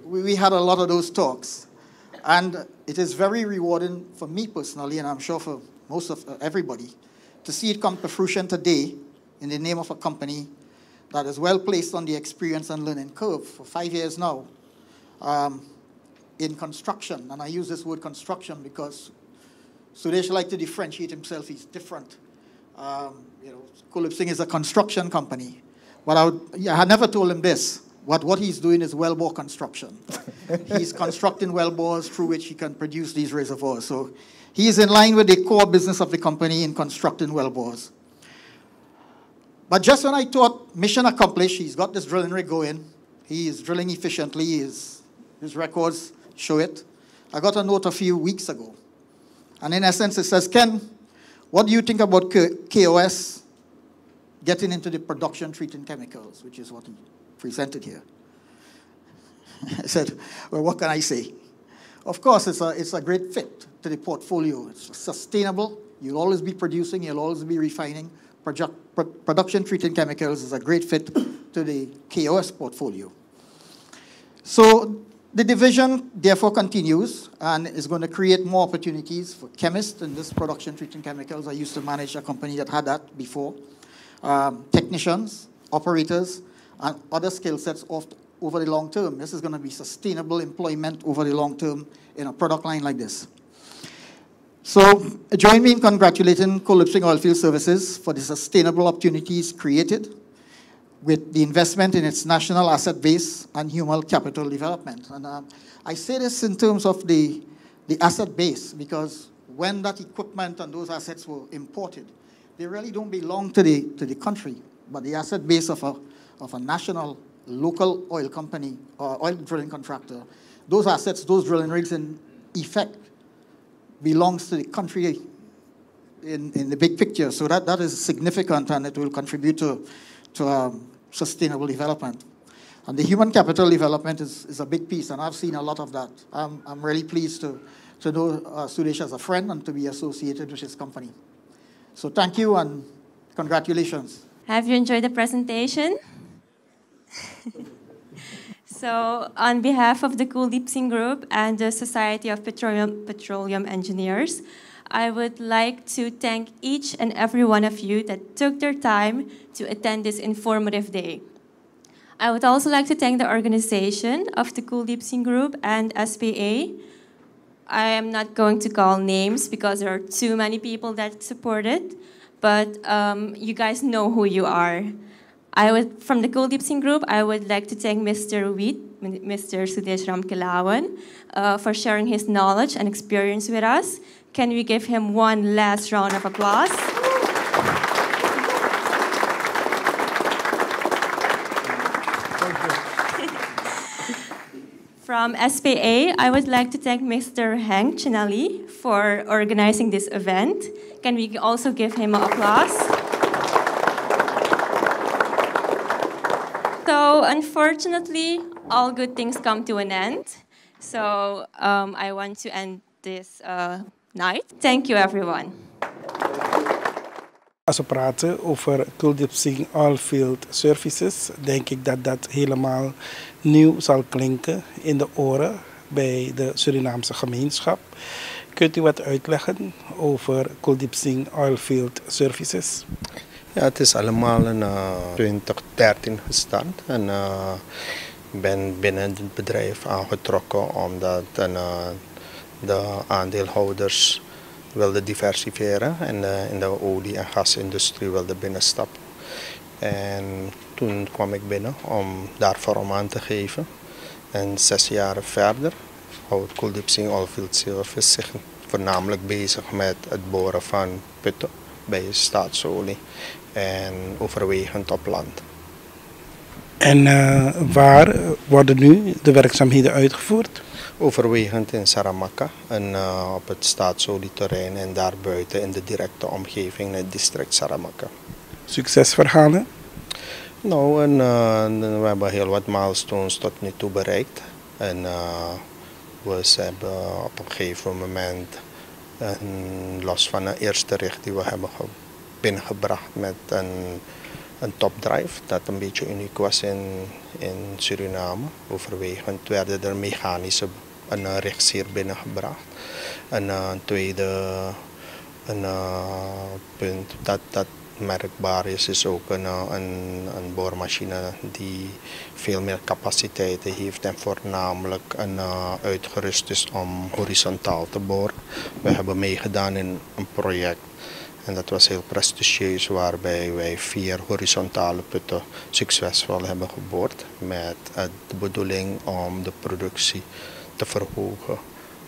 we had a lot of those talks. And it is very rewarding for me personally, and I'm sure for most of everybody, to see it come to fruition today in the name of a company that is well placed on the experience and learning curve for 5 years now in construction. And I use this word construction because Sudesh likes to differentiate himself. He's different. Kuldipsingh is a construction company. But I had never told him this. What he's doing is wellbore construction. He's constructing wellbores through which he can produce these reservoirs. So he is in line with the core business of the company in constructing wellbores. But just when I thought mission accomplished, he's got this drilling rig going. He is drilling efficiently. His records show it. I got a note a few weeks ago. And in essence, it says, Ken, what do you think about KOS getting into the production treating chemicals, which is what he presented here? I said, well, what can I say? Of course, it's a great fit to the portfolio. It's sustainable. You'll always be producing. You'll always be refining. Production treating chemicals is a great fit to the KOS portfolio. So the division, therefore, continues and is going to create more opportunities for chemists in this production treating chemicals. I used to manage a company that had that before. Technicians, operators, and other skill sets over the long term. This is going to be sustainable employment over the long term in a product line like this. So join me in congratulating Kuldipsingh Oilfield Services for the sustainable opportunities created with the investment in its national asset base and human capital development. And I say this in terms of the asset base because when that equipment and those assets were imported, they really don't belong to the country, but the asset base of a national local oil company or oil drilling contractor, those assets, those drilling rigs in effect belongs to the country in the big picture. So that is significant and it will contribute to sustainable development. And the human capital development is a big piece, and I've seen a lot of that. I'm really pleased to know Sudesh as a friend and to be associated with his company. So thank you and congratulations. Have you enjoyed the presentation? So on behalf of the Kuldipsingh Group and the Society of Petroleum Engineers, I would like to thank each and every one of you that took their time to attend this informative day. I would also like to thank the organization of the Kuldipsingh Group and SPA. I am not going to call names because there are too many people that support it, but you guys know who you are. From the Kuldipsingh Group, I would like to thank Mr. Wheat, Mr. Sudesh Ramkilawan, for sharing his knowledge and experience with us. Can we give him one last round of applause? From SPA, I would like to thank Mr. Hank Chinelli for organizing this event. Can we also give him an applause? So, unfortunately, all good things come to an end. So, I want to end this night. Thank you, everyone. Als we praten over Kuldipsingh Oilfield Services, denk ik dat dat helemaal nieuw zal klinken in de oren bij de Surinaamse gemeenschap. Kunt u wat uitleggen over Kuldipsingh Oilfield Services? Ja, het is allemaal in 2013 gestart en ik ben binnen het bedrijf aangetrokken omdat de aandeelhouders wilden diversifiëren en in de olie- en gasindustrie wilden binnenstappen. En toen kwam ik binnen om daar vorm aan te geven. En 6 jaar verder houdt Kuldipsingh Oilfield Service zich voornamelijk bezig met het boren van putten bij staatsolie en overwegend op land. En waar worden nu de werkzaamheden uitgevoerd? Overwegend in Saramacca en op het staatsolieterrein en daarbuiten in de directe omgeving in het district Saramacca. Succesverhalen? Nou, we hebben heel wat milestones tot nu toe bereikt. En we hebben op een gegeven moment, los van de eerste richt die we hebben binnengebracht met een topdrive, dat een beetje uniek was in Suriname. Overwegend werden er mechanische richts hier binnengebracht. En een tweede punt dat merkbaar is ook een boormachine die veel meer capaciteiten heeft en voornamelijk uitgerust is om horizontaal te boren. We hebben meegedaan in een project en dat was heel prestigieus, waarbij wij 4 horizontale putten succesvol hebben geboord met de bedoeling om de productie te verhogen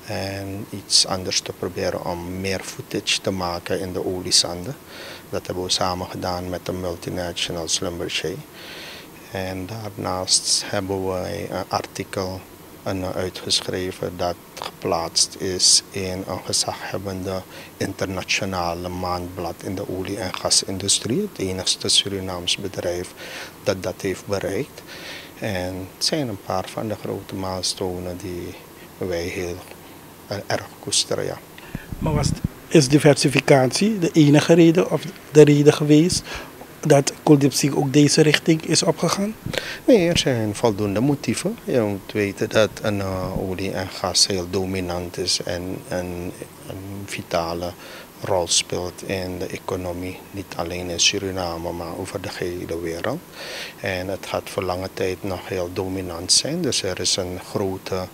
en iets anders te proberen om meer footage te maken in de oliezanden. Dat hebben we samen gedaan met de multinational Schlumberger. En daarnaast hebben wij een artikel uitgeschreven dat geplaatst is in een gezaghebbende internationale maandblad in de olie- en gasindustrie. Het enigste Surinaams bedrijf dat dat heeft bereikt. En het zijn een paar van de grote milestones die wij heel erg koesteren. Ja. Maar is diversificatie de enige reden of de reden geweest dat Kuldipsingh ook deze richting is opgegaan? Nee, er zijn voldoende motieven. Je moet weten dat een olie en gas heel dominant is en een vitale rol speelt in de economie. Niet alleen in Suriname, maar over de hele wereld. En het gaat voor lange tijd nog heel dominant zijn. Dus er is een grote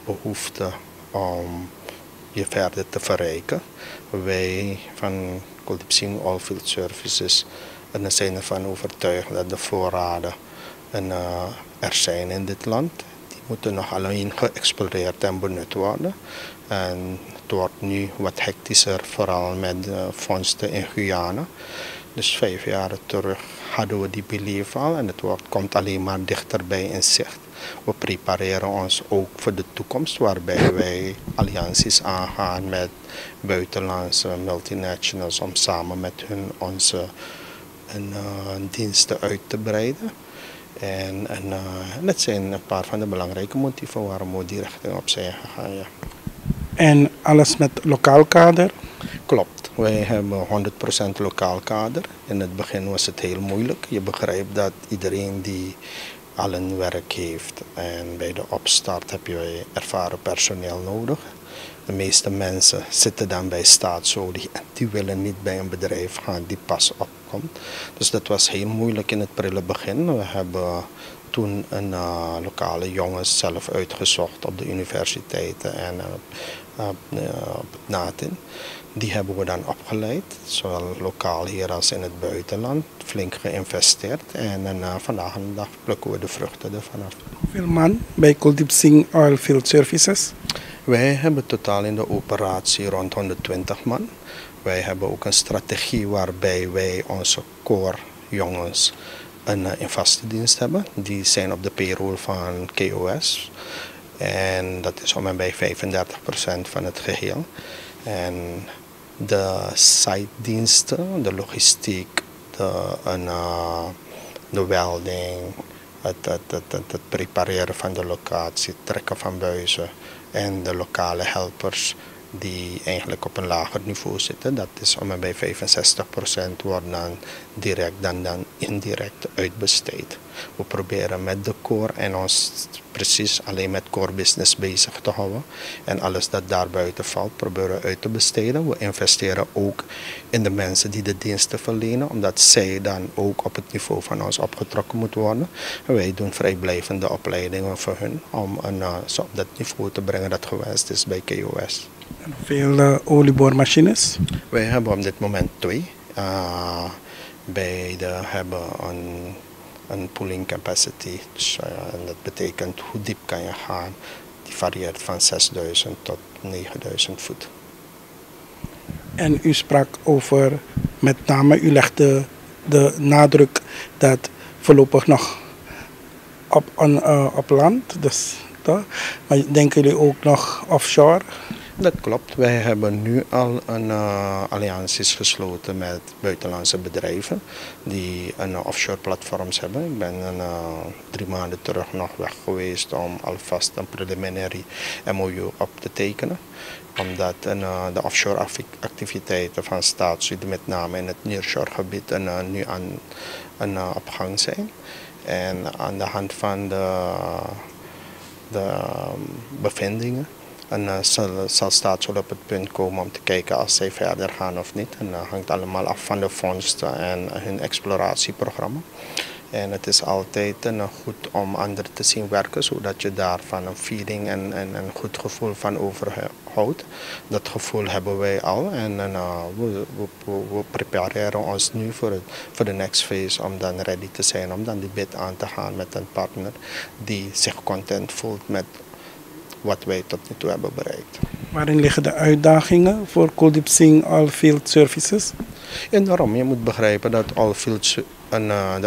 behoefte om je verder te verrijken. Wij van Kuldipsingh Oilfield Services zijn ervan overtuigd dat de voorraden er zijn in dit land. Die moeten nog alleen geëxploreerd en benut worden. En het wordt nu wat hectischer, vooral met de vondsten in Guyana. Dus 5 jaar terug hadden we die belief al en het komt alleen maar dichterbij in zicht. We prepareren ons ook voor de toekomst, waarbij wij allianties aangaan met buitenlandse multinationals om samen met hun onze diensten uit te breiden. En dat zijn een paar van de belangrijke motieven waarom we die richting op zijn gegaan. Ja. En alles met lokaal kader? Klopt, wij hebben 100% lokaal kader. In het begin was het heel moeilijk. Je begrijpt dat iedereen die al een werk heeft en bij de opstart heb je ervaren personeel nodig. De meeste mensen zitten dan bij staatsolie en die willen niet bij een bedrijf gaan die pas opkomt. Dus dat was heel moeilijk in het prille begin. We hebben toen een lokale jongens zelf uitgezocht op de universiteiten en op het NATIN. Die hebben we dan opgeleid, zowel lokaal hier als in het buitenland, flink geïnvesteerd. En vandaag de dag plukken we de vruchten ervan af. Hoeveel man bij Kuldipsingh Oilfield Services? Wij hebben totaal in de operatie rond 120 man. Wij hebben ook een strategie waarbij wij onze core jongens een vaste dienst hebben. Die zijn op de payroll van KOS. En dat is om en bij 35% van het geheel. En de site-diensten, de logistiek, de welding, het prepareren van de locatie, het trekken van buizen en de lokale helpers die eigenlijk op een lager niveau zitten. Dat is om en bij 65% wordt dan direct dan indirect uitbesteed. We proberen met de core en ons precies alleen met core business bezig te houden. En alles dat daarbuiten valt proberen we uit te besteden. We investeren ook in de mensen die de diensten verlenen, omdat zij dan ook op het niveau van ons opgetrokken moeten worden. En wij doen vrijblijvende opleidingen voor hun om ze op dat niveau te brengen dat gewenst is bij KOS. Veel olieboormachines? Wij hebben op dit moment 2. Beide hebben een pulling capacity. Dus, en dat betekent hoe diep kan je gaan. Die varieert van 6000 tot 9000 voet. En u sprak over, met name, u legde de nadruk dat voorlopig nog op land. Dus, maar denken jullie ook nog offshore? Dat klopt. Wij hebben nu al allianties gesloten met buitenlandse bedrijven die offshore platforms hebben. Ik ben 3 maanden terug nog weg geweest om alvast een preliminary MOU op te tekenen. Omdat de offshore activiteiten van Staatszuid, met name in het nearshore gebied, nu aan op gang zijn. En aan de hand van de bevindingen zal Staatsschuld op het punt komen om te kijken als zij verder gaan of niet. En dat hangt allemaal af van de vondsten en hun exploratieprogramma. En het is altijd goed om anderen te zien werken, zodat je daarvan een feeling en een goed gevoel van overhoudt. Dat gevoel hebben wij al en we prepareren ons nu voor de next phase om dan ready te zijn, om dan die bid aan te gaan met een partner die zich content voelt met wat wij tot nu toe hebben bereikt. Waarin liggen de uitdagingen voor Kuldipsingh Oilfield Services? En daarom, je moet begrijpen dat de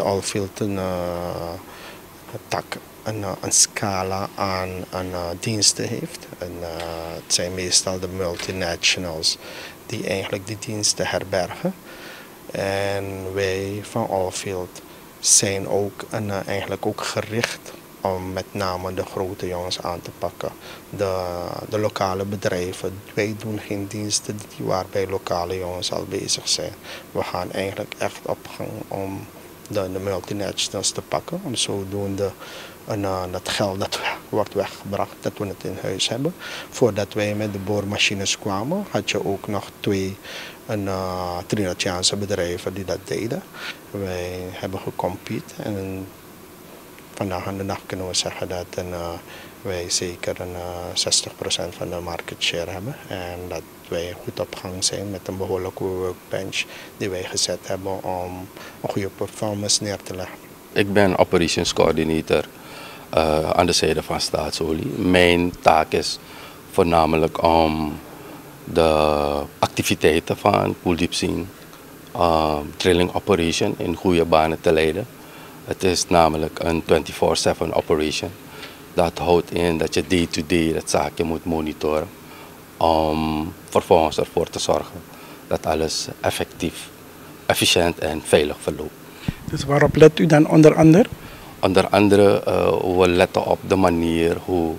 oilfield een tak, een scala aan diensten heeft. En, het zijn meestal de multinationals die eigenlijk die diensten herbergen. En wij van oilfield zijn ook eigenlijk ook gericht om met name de grote jongens aan te pakken. De lokale bedrijven, wij doen geen diensten waarbij lokale jongens al bezig zijn. We gaan eigenlijk echt op gang om de multinationals te pakken. Om zodoende dat geld dat wordt weggebracht, dat we het in huis hebben. Voordat wij met de boormachines kwamen, had je ook nog 2 Trinidadiaanse bedrijven die dat deden. Wij hebben gecompete en vandaag aan de dag kunnen we zeggen dat wij zeker 60% van de market share hebben. En dat wij goed op gang zijn met een behoorlijke workbench die wij gezet hebben om een goede performance neer te leggen. Ik ben operations coördinator aan de zijde van Staatsolie. Mijn taak is voornamelijk om de activiteiten van Kuldipsingh drilling operation in goede banen te leiden. Het is namelijk een 24/7 operation. Dat houdt in dat je day-to-day het zaakje moet monitoren om vervolgens ervoor te zorgen dat alles effectief, efficiënt en veilig verloopt. Dus waarop let u dan onder andere? Onder andere we letten op de manier hoe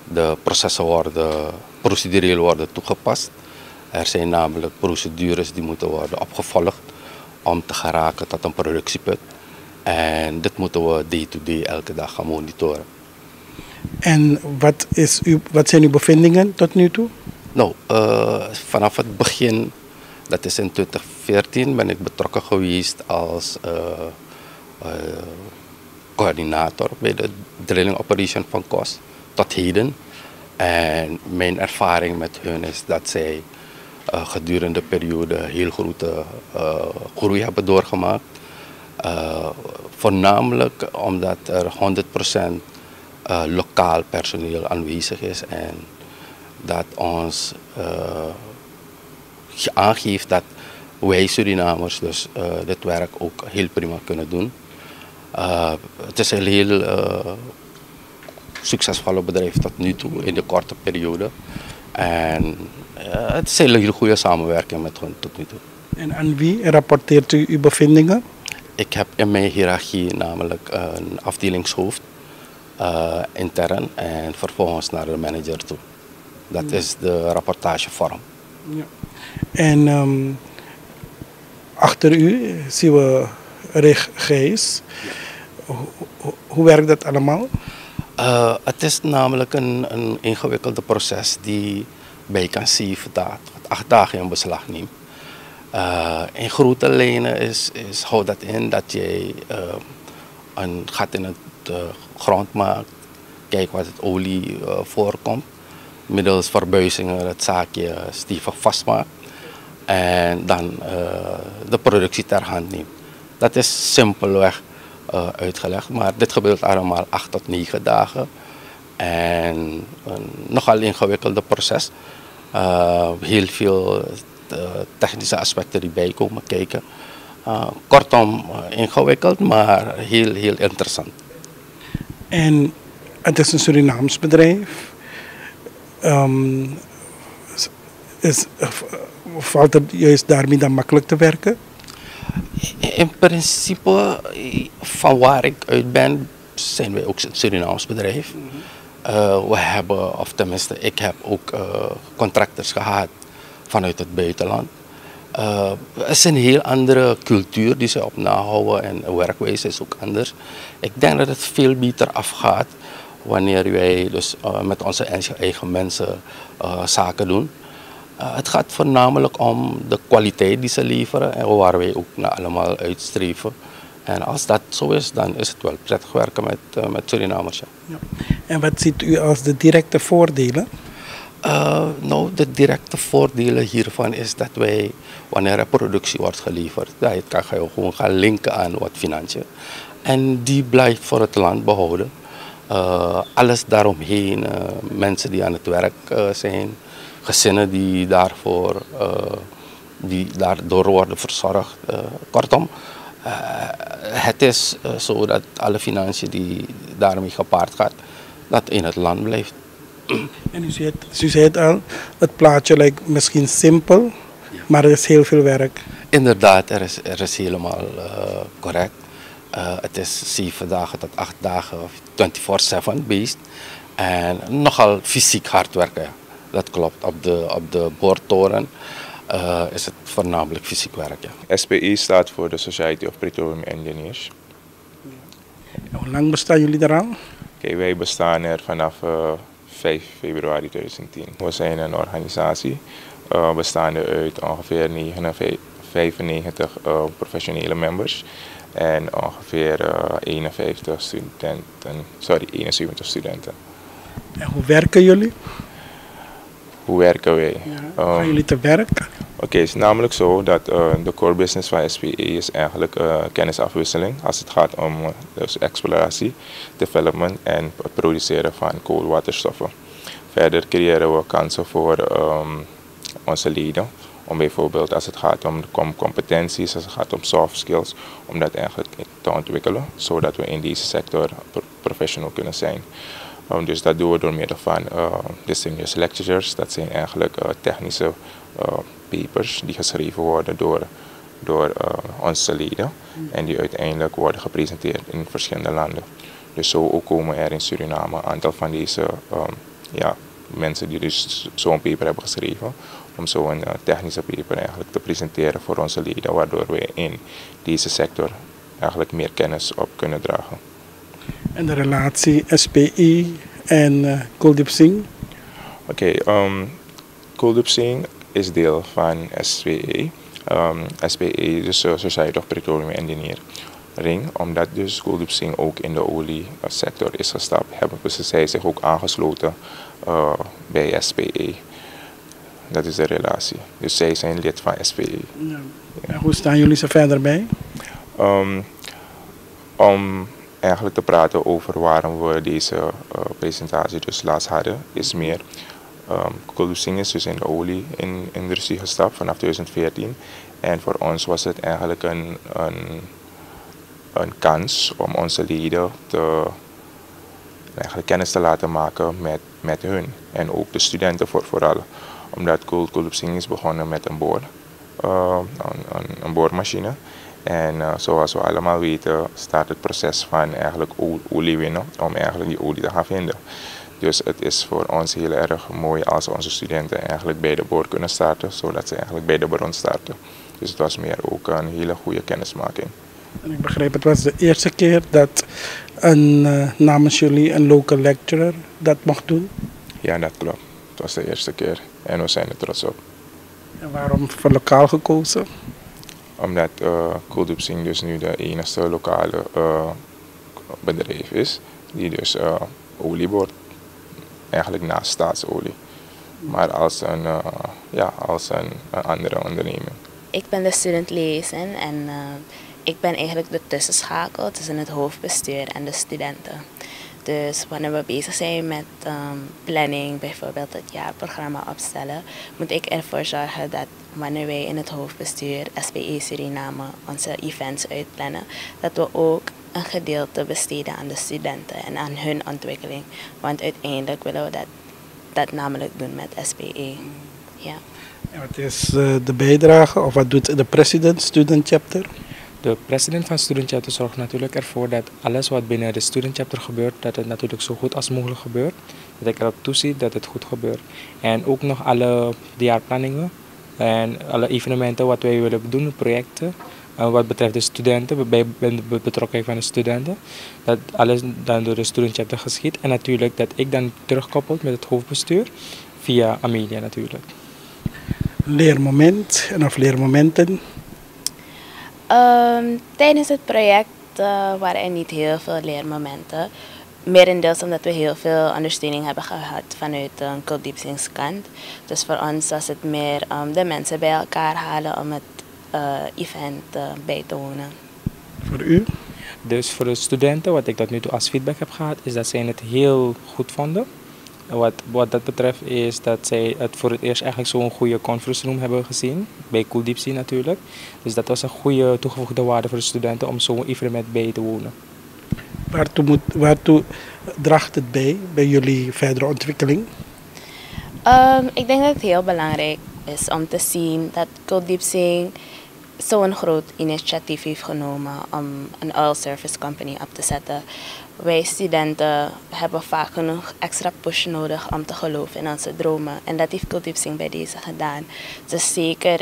de processen procedureel worden toegepast. Er zijn namelijk procedures die moeten worden opgevolgd om te geraken tot een productieput. En dit moeten we day-to-day elke dag gaan monitoren. En wat zijn uw bevindingen tot nu toe? Nou, vanaf het begin, dat is in 2014, ben ik betrokken geweest als coördinator bij de drilling operation van KOS tot heden. En mijn ervaring met hun is dat zij gedurende de periode heel grote groei hebben doorgemaakt. Voornamelijk omdat er 100% lokaal personeel aanwezig is en dat ons aangeeft dat wij Surinamers dus dit werk ook heel prima kunnen doen. Het is een heel succesvolle bedrijf tot nu toe in de korte periode. En het is een hele goede samenwerking met hen tot nu toe. En aan wie rapporteert u uw bevindingen? Ik heb in mijn hiërarchie namelijk een afdelingshoofd intern en vervolgens naar de manager toe. Dat is de rapportagevorm. Ja. En achter u zien we Rig Gijs. Hoe werkt dat allemaal? Het is namelijk een ingewikkelde proces die bij kan zien wat 8 dagen in beslag neemt. In grote lijnen houdt dat in dat jij een gat in het grond maakt, kijkt wat het olie voorkomt, middels verbuizingen het zaakje stevig vastmaakt en dan de productie ter hand neemt. Dat is simpelweg uitgelegd, maar dit gebeurt allemaal 8 tot 9 dagen en een nogal ingewikkelde proces. Heel veel technische aspecten die bij komen kijken. Kortom, ingewikkeld, maar heel interessant. En het is een Surinaams bedrijf. Valt het juist daarmee dan makkelijk te werken? In principe, van waar ik uit ben, zijn wij ook een Surinaams bedrijf. We hebben, of tenminste, ik heb ook contractors gehad vanuit het buitenland. Het is een heel andere cultuur die ze op nahouden en de werkwijze is ook anders. Ik denk dat het veel beter afgaat wanneer wij dus met onze eigen mensen zaken doen. Het gaat voornamelijk om de kwaliteit die ze leveren en waar wij ook naar allemaal uitstreven. En als dat zo is, dan is het wel prettig werken met Surinamers. Ja. Ja. En wat ziet u als de directe voordelen? Nou, de directe voordelen hiervan is dat wij, wanneer er productie wordt geleverd, dat kan je gewoon gaan linken aan wat financiën. En die blijft voor het land behouden. Alles daaromheen, mensen die aan het werk zijn, gezinnen die daardoor worden verzorgd. Kortom, het is zo dat alle financiën die daarmee gepaard gaat, dat in het land blijft. En u zei het al, het plaatje lijkt misschien simpel, maar er is heel veel werk. Inderdaad, er is helemaal correct. Het is 7 dagen tot 8 dagen, 24/7 based. En nogal fysiek hard werken. Ja. Dat klopt. Op de boortoren is het voornamelijk fysiek werk. Ja. SPE staat voor de Society of Petroleum Engineers. En hoe lang bestaan jullie eraan? Wij bestaan er vanaf 5 februari 2010. We zijn een organisatie bestaande uit ongeveer 95 professionele members en ongeveer 71 studenten. En hoe werken jullie? Hoe werken wij? Gaan jullie te werk? Oké, het is namelijk zo dat de core business van SPE is eigenlijk kennisafwisseling als het gaat om dus exploratie, development en het produceren van koolwaterstoffen. Verder creëren we kansen voor onze leden om bijvoorbeeld als het gaat om competenties, als het gaat om soft skills, om dat eigenlijk te ontwikkelen, zodat we in deze sector professional kunnen zijn. Dus dat doen we door middel van distinguished lecturers. Dat zijn eigenlijk technische papers die geschreven worden door onze leden en die uiteindelijk worden gepresenteerd in verschillende landen. Dus zo ook komen er in Suriname een aantal van deze mensen die dus zo'n paper hebben geschreven, om zo'n technische paper eigenlijk te presenteren voor onze leden, waardoor we in deze sector eigenlijk meer kennis op kunnen dragen. En de relatie SPE en Kuldipsingh? Oké, Kuldipsingh is deel van SPE. SPE is dus Society of Petroleum Engineering. Omdat dus Kuldipsingh ook in de oliesector is gestapt, hebben zij zich ook aangesloten bij SPE. Dat is de relatie. Dus zij zijn lid van SPE. Ja. En hoe staan jullie zo verder bij? Om eigenlijk te praten over waarom we deze presentatie dus laatst hadden, is meer. Kuldipsingh is dus in de olie-industrie gestapt vanaf 2014. En voor ons was het eigenlijk een kans om onze leden eigenlijk kennis te laten maken met hun. En ook de studenten vooral. Omdat Kuldipsingh is begonnen met een boormachine. En zoals we allemaal weten staat het proces van eigenlijk olie winnen om eigenlijk die olie te gaan vinden. Dus het is voor ons heel erg mooi als onze studenten eigenlijk bij de boor kunnen starten, zodat ze eigenlijk bij de bron starten. Dus het was meer ook een hele goede kennismaking. En ik begrijp, het was de eerste keer dat namens jullie een local lecturer dat mocht doen? Ja, dat klopt. Het was de eerste keer en we zijn er trots op. En waarom voor lokaal gekozen? Omdat Kuldipsingh dus nu de enige lokale bedrijf is die dus olie boort. Eigenlijk naast staatsolie. Maar als een andere onderneming. Ik ben de student liaison en ik ben eigenlijk de tussenschakel tussen het hoofdbestuur en de studenten. Dus wanneer we bezig zijn met planning, bijvoorbeeld het jaarprogramma opstellen, moet ik ervoor zorgen dat wanneer wij in het hoofdbestuur SPE Suriname onze events uitplannen, dat we ook een gedeelte besteden aan de studenten en aan hun ontwikkeling. Want uiteindelijk willen we dat namelijk doen met SPE. Ja. En wat is de bijdrage of wat doet de president Student Chapter? De president van Student Chapter zorgt natuurlijk ervoor dat alles wat binnen de Student Chapter gebeurt, dat het natuurlijk zo goed als mogelijk gebeurt. Dat ik erop toezie dat het goed gebeurt. En ook nog alle jaarplanningen en alle evenementen wat wij willen doen, projecten. Wat betreft de studenten, bij de betrokkenheid van de studenten. Dat alles dan door de Student Chapter geschiet. En natuurlijk dat ik dan terugkoppel met het hoofdbestuur via Amelia natuurlijk. Leermoment en of leermomenten? Tijdens het project waren er niet heel veel leermomenten. Merendeels omdat we heel veel ondersteuning hebben gehad vanuit Kuldipsingh's kant. Dus voor ons was het meer de mensen bij elkaar halen om het event bij te wonen. Voor u? Dus voor de studenten, wat ik tot nu toe als feedback heb gehad, is dat zij het heel goed vonden. Wat dat betreft is dat zij het voor het eerst eigenlijk zo'n goede conference room hebben gezien. Bij Kuldipsingh natuurlijk. Dus dat was een goede toegevoegde waarde voor de studenten om zo'n evenement bij te wonen. Waartoe draagt het bij jullie verdere ontwikkeling? Ik denk dat het heel belangrijk is om te zien dat Kuldipsingh zo'n groot initiatief heeft genomen om een oil service company op te zetten. Wij studenten hebben vaak genoeg extra push nodig om te geloven in onze dromen. En dat heeft Kuldipsingh bij deze gedaan. Dus zeker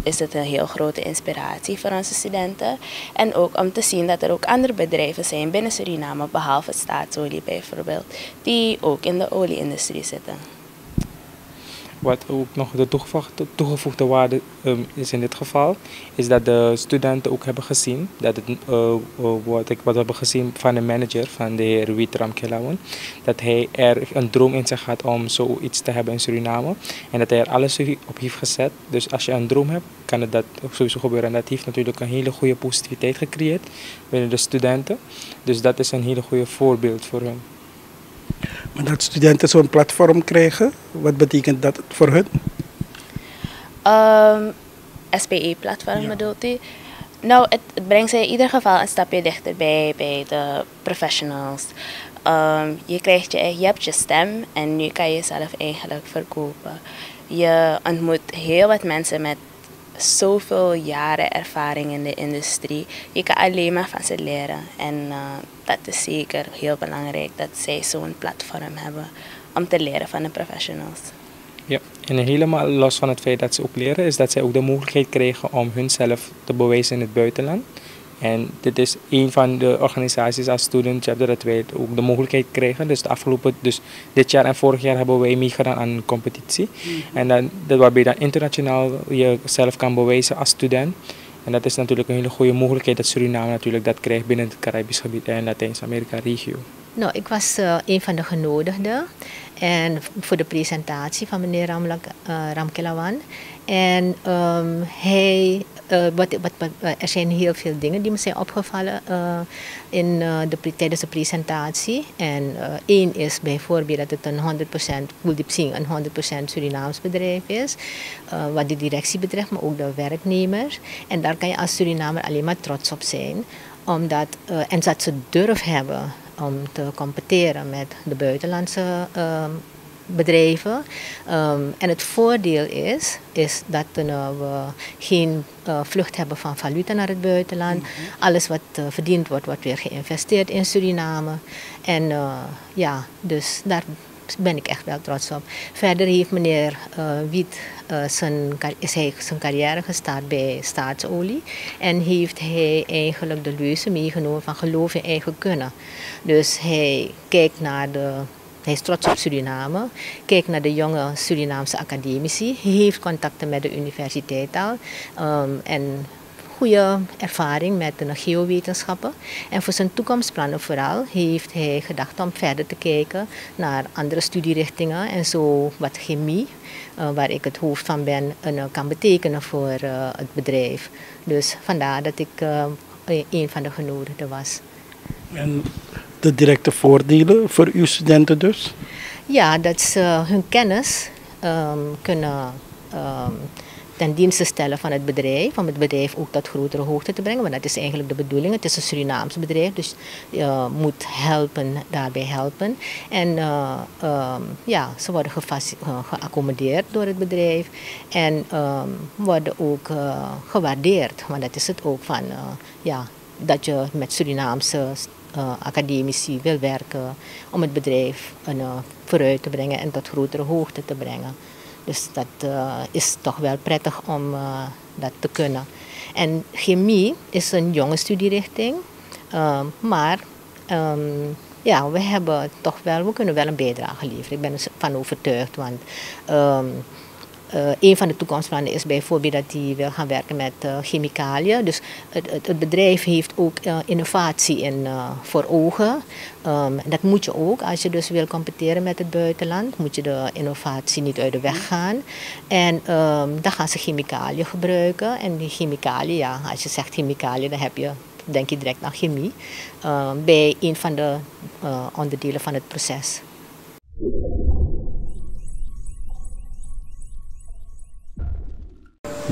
is het een heel grote inspiratie voor onze studenten. En ook om te zien dat er ook andere bedrijven zijn binnen Suriname, behalve staatsolie bijvoorbeeld, die ook in de olieindustrie zitten. Wat ook nog de toegevoegde waarde is in dit geval, is dat de studenten ook hebben gezien, dat wat we hebben gezien van de manager, van de heer Witram Kelawan, dat hij er een droom in zich had om zoiets te hebben in Suriname en dat hij er alles op heeft gezet. Dus als je een droom hebt, kan het dat ook sowieso gebeuren. En dat heeft natuurlijk een hele goede positiviteit gecreëerd binnen de studenten. Dus dat is een hele goede voorbeeld voor hen. Maar dat studenten zo'n platform krijgen, wat betekent dat voor hun? SPE-platform bedoelt u? Nou, het brengt ze in ieder geval een stapje dichterbij bij de professionals. Je hebt je stem en nu kan je jezelf eigenlijk verkopen. Je ontmoet heel wat mensen met zoveel jaren ervaring in de industrie. Je kan alleen maar van ze leren. En dat is zeker heel belangrijk dat zij zo'n platform hebben om te leren van de professionals. Ja, en helemaal los van het feit dat ze ook leren, is dat zij ook de mogelijkheid kregen om hunzelf te bewijzen in het buitenland. En dit is een van de organisaties als Student Chapter dat wij ook de mogelijkheid kregen. Dus dit jaar en vorig jaar hebben wij meegedaan aan een competitie. En waarbij je dan internationaal jezelf kan bewijzen als student. En dat is natuurlijk een hele goede mogelijkheid dat Suriname natuurlijk dat krijgt binnen het Caribisch gebied en Latijns-Amerika-regio. Nou, ik was een van de genodigden en voor de presentatie van meneer Ramkelawan. En er zijn heel veel dingen die me zijn opgevallen tijdens de presentatie. En één is bijvoorbeeld dat het een 100% Kuldipsingh, een 100% Surinaams bedrijf is. Wat de directie betreft, maar ook de werknemers. En daar kan je als Surinamer alleen maar trots op zijn. En dat ze durf hebben om te competeren met de buitenlandse bedrijven. En het voordeel is dat we geen vlucht hebben van valuta naar het buitenland. Alles wat verdiend wordt, wordt weer geïnvesteerd in Suriname. En dus daar ben ik echt wel trots op. Verder heeft meneer Wiet zijn carrière gestart bij Staatsolie. En heeft hij eigenlijk de leuze meegenomen van geloof in eigen kunnen. Dus hij kijkt naar hij is trots op Suriname, kijkt naar de jonge Surinaamse academici. Hij heeft contacten met de universiteit al. En goede ervaring met de geowetenschappen. En voor zijn toekomstplannen vooral heeft hij gedacht om verder te kijken naar andere studierichtingen. En zo wat chemie, waar ik het hoofd van ben, kan betekenen voor het bedrijf. Dus vandaar dat ik een van de genodigden was. En de directe voordelen voor uw studenten dus? Ja, dat ze hun kennis kunnen ten dienste stellen van het bedrijf, om het bedrijf ook tot grotere hoogte te brengen, want dat is eigenlijk de bedoeling. Het is een Surinaams bedrijf, dus je moet daarbij helpen. En ze worden geaccommodeerd door het bedrijf en worden ook gewaardeerd, want dat is het ook van, dat je met Surinaamse academici wil werken om het bedrijf vooruit te brengen en tot grotere hoogte te brengen. Dus dat is toch wel prettig om dat te kunnen. En chemie is een jonge studierichting, maar we kunnen wel een bijdrage leveren. Ik ben ervan overtuigd, want een van de toekomstplannen is bijvoorbeeld dat hij wil gaan werken met chemicaliën. Dus het bedrijf heeft ook innovatie voor ogen. Dat moet je ook. Als je dus wil competeren met het buitenland, moet je de innovatie niet uit de weg gaan. En dan gaan ze chemicaliën gebruiken. En die chemicaliën, als je zegt chemicaliën, dan denk je direct aan chemie. Bij een van de onderdelen van het proces.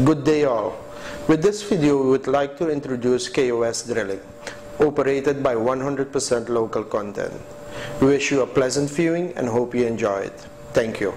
Good day all. With this video we would like to introduce KOS drilling, operated by 100% local content. We wish you a pleasant viewing and hope you enjoy it. Thank you.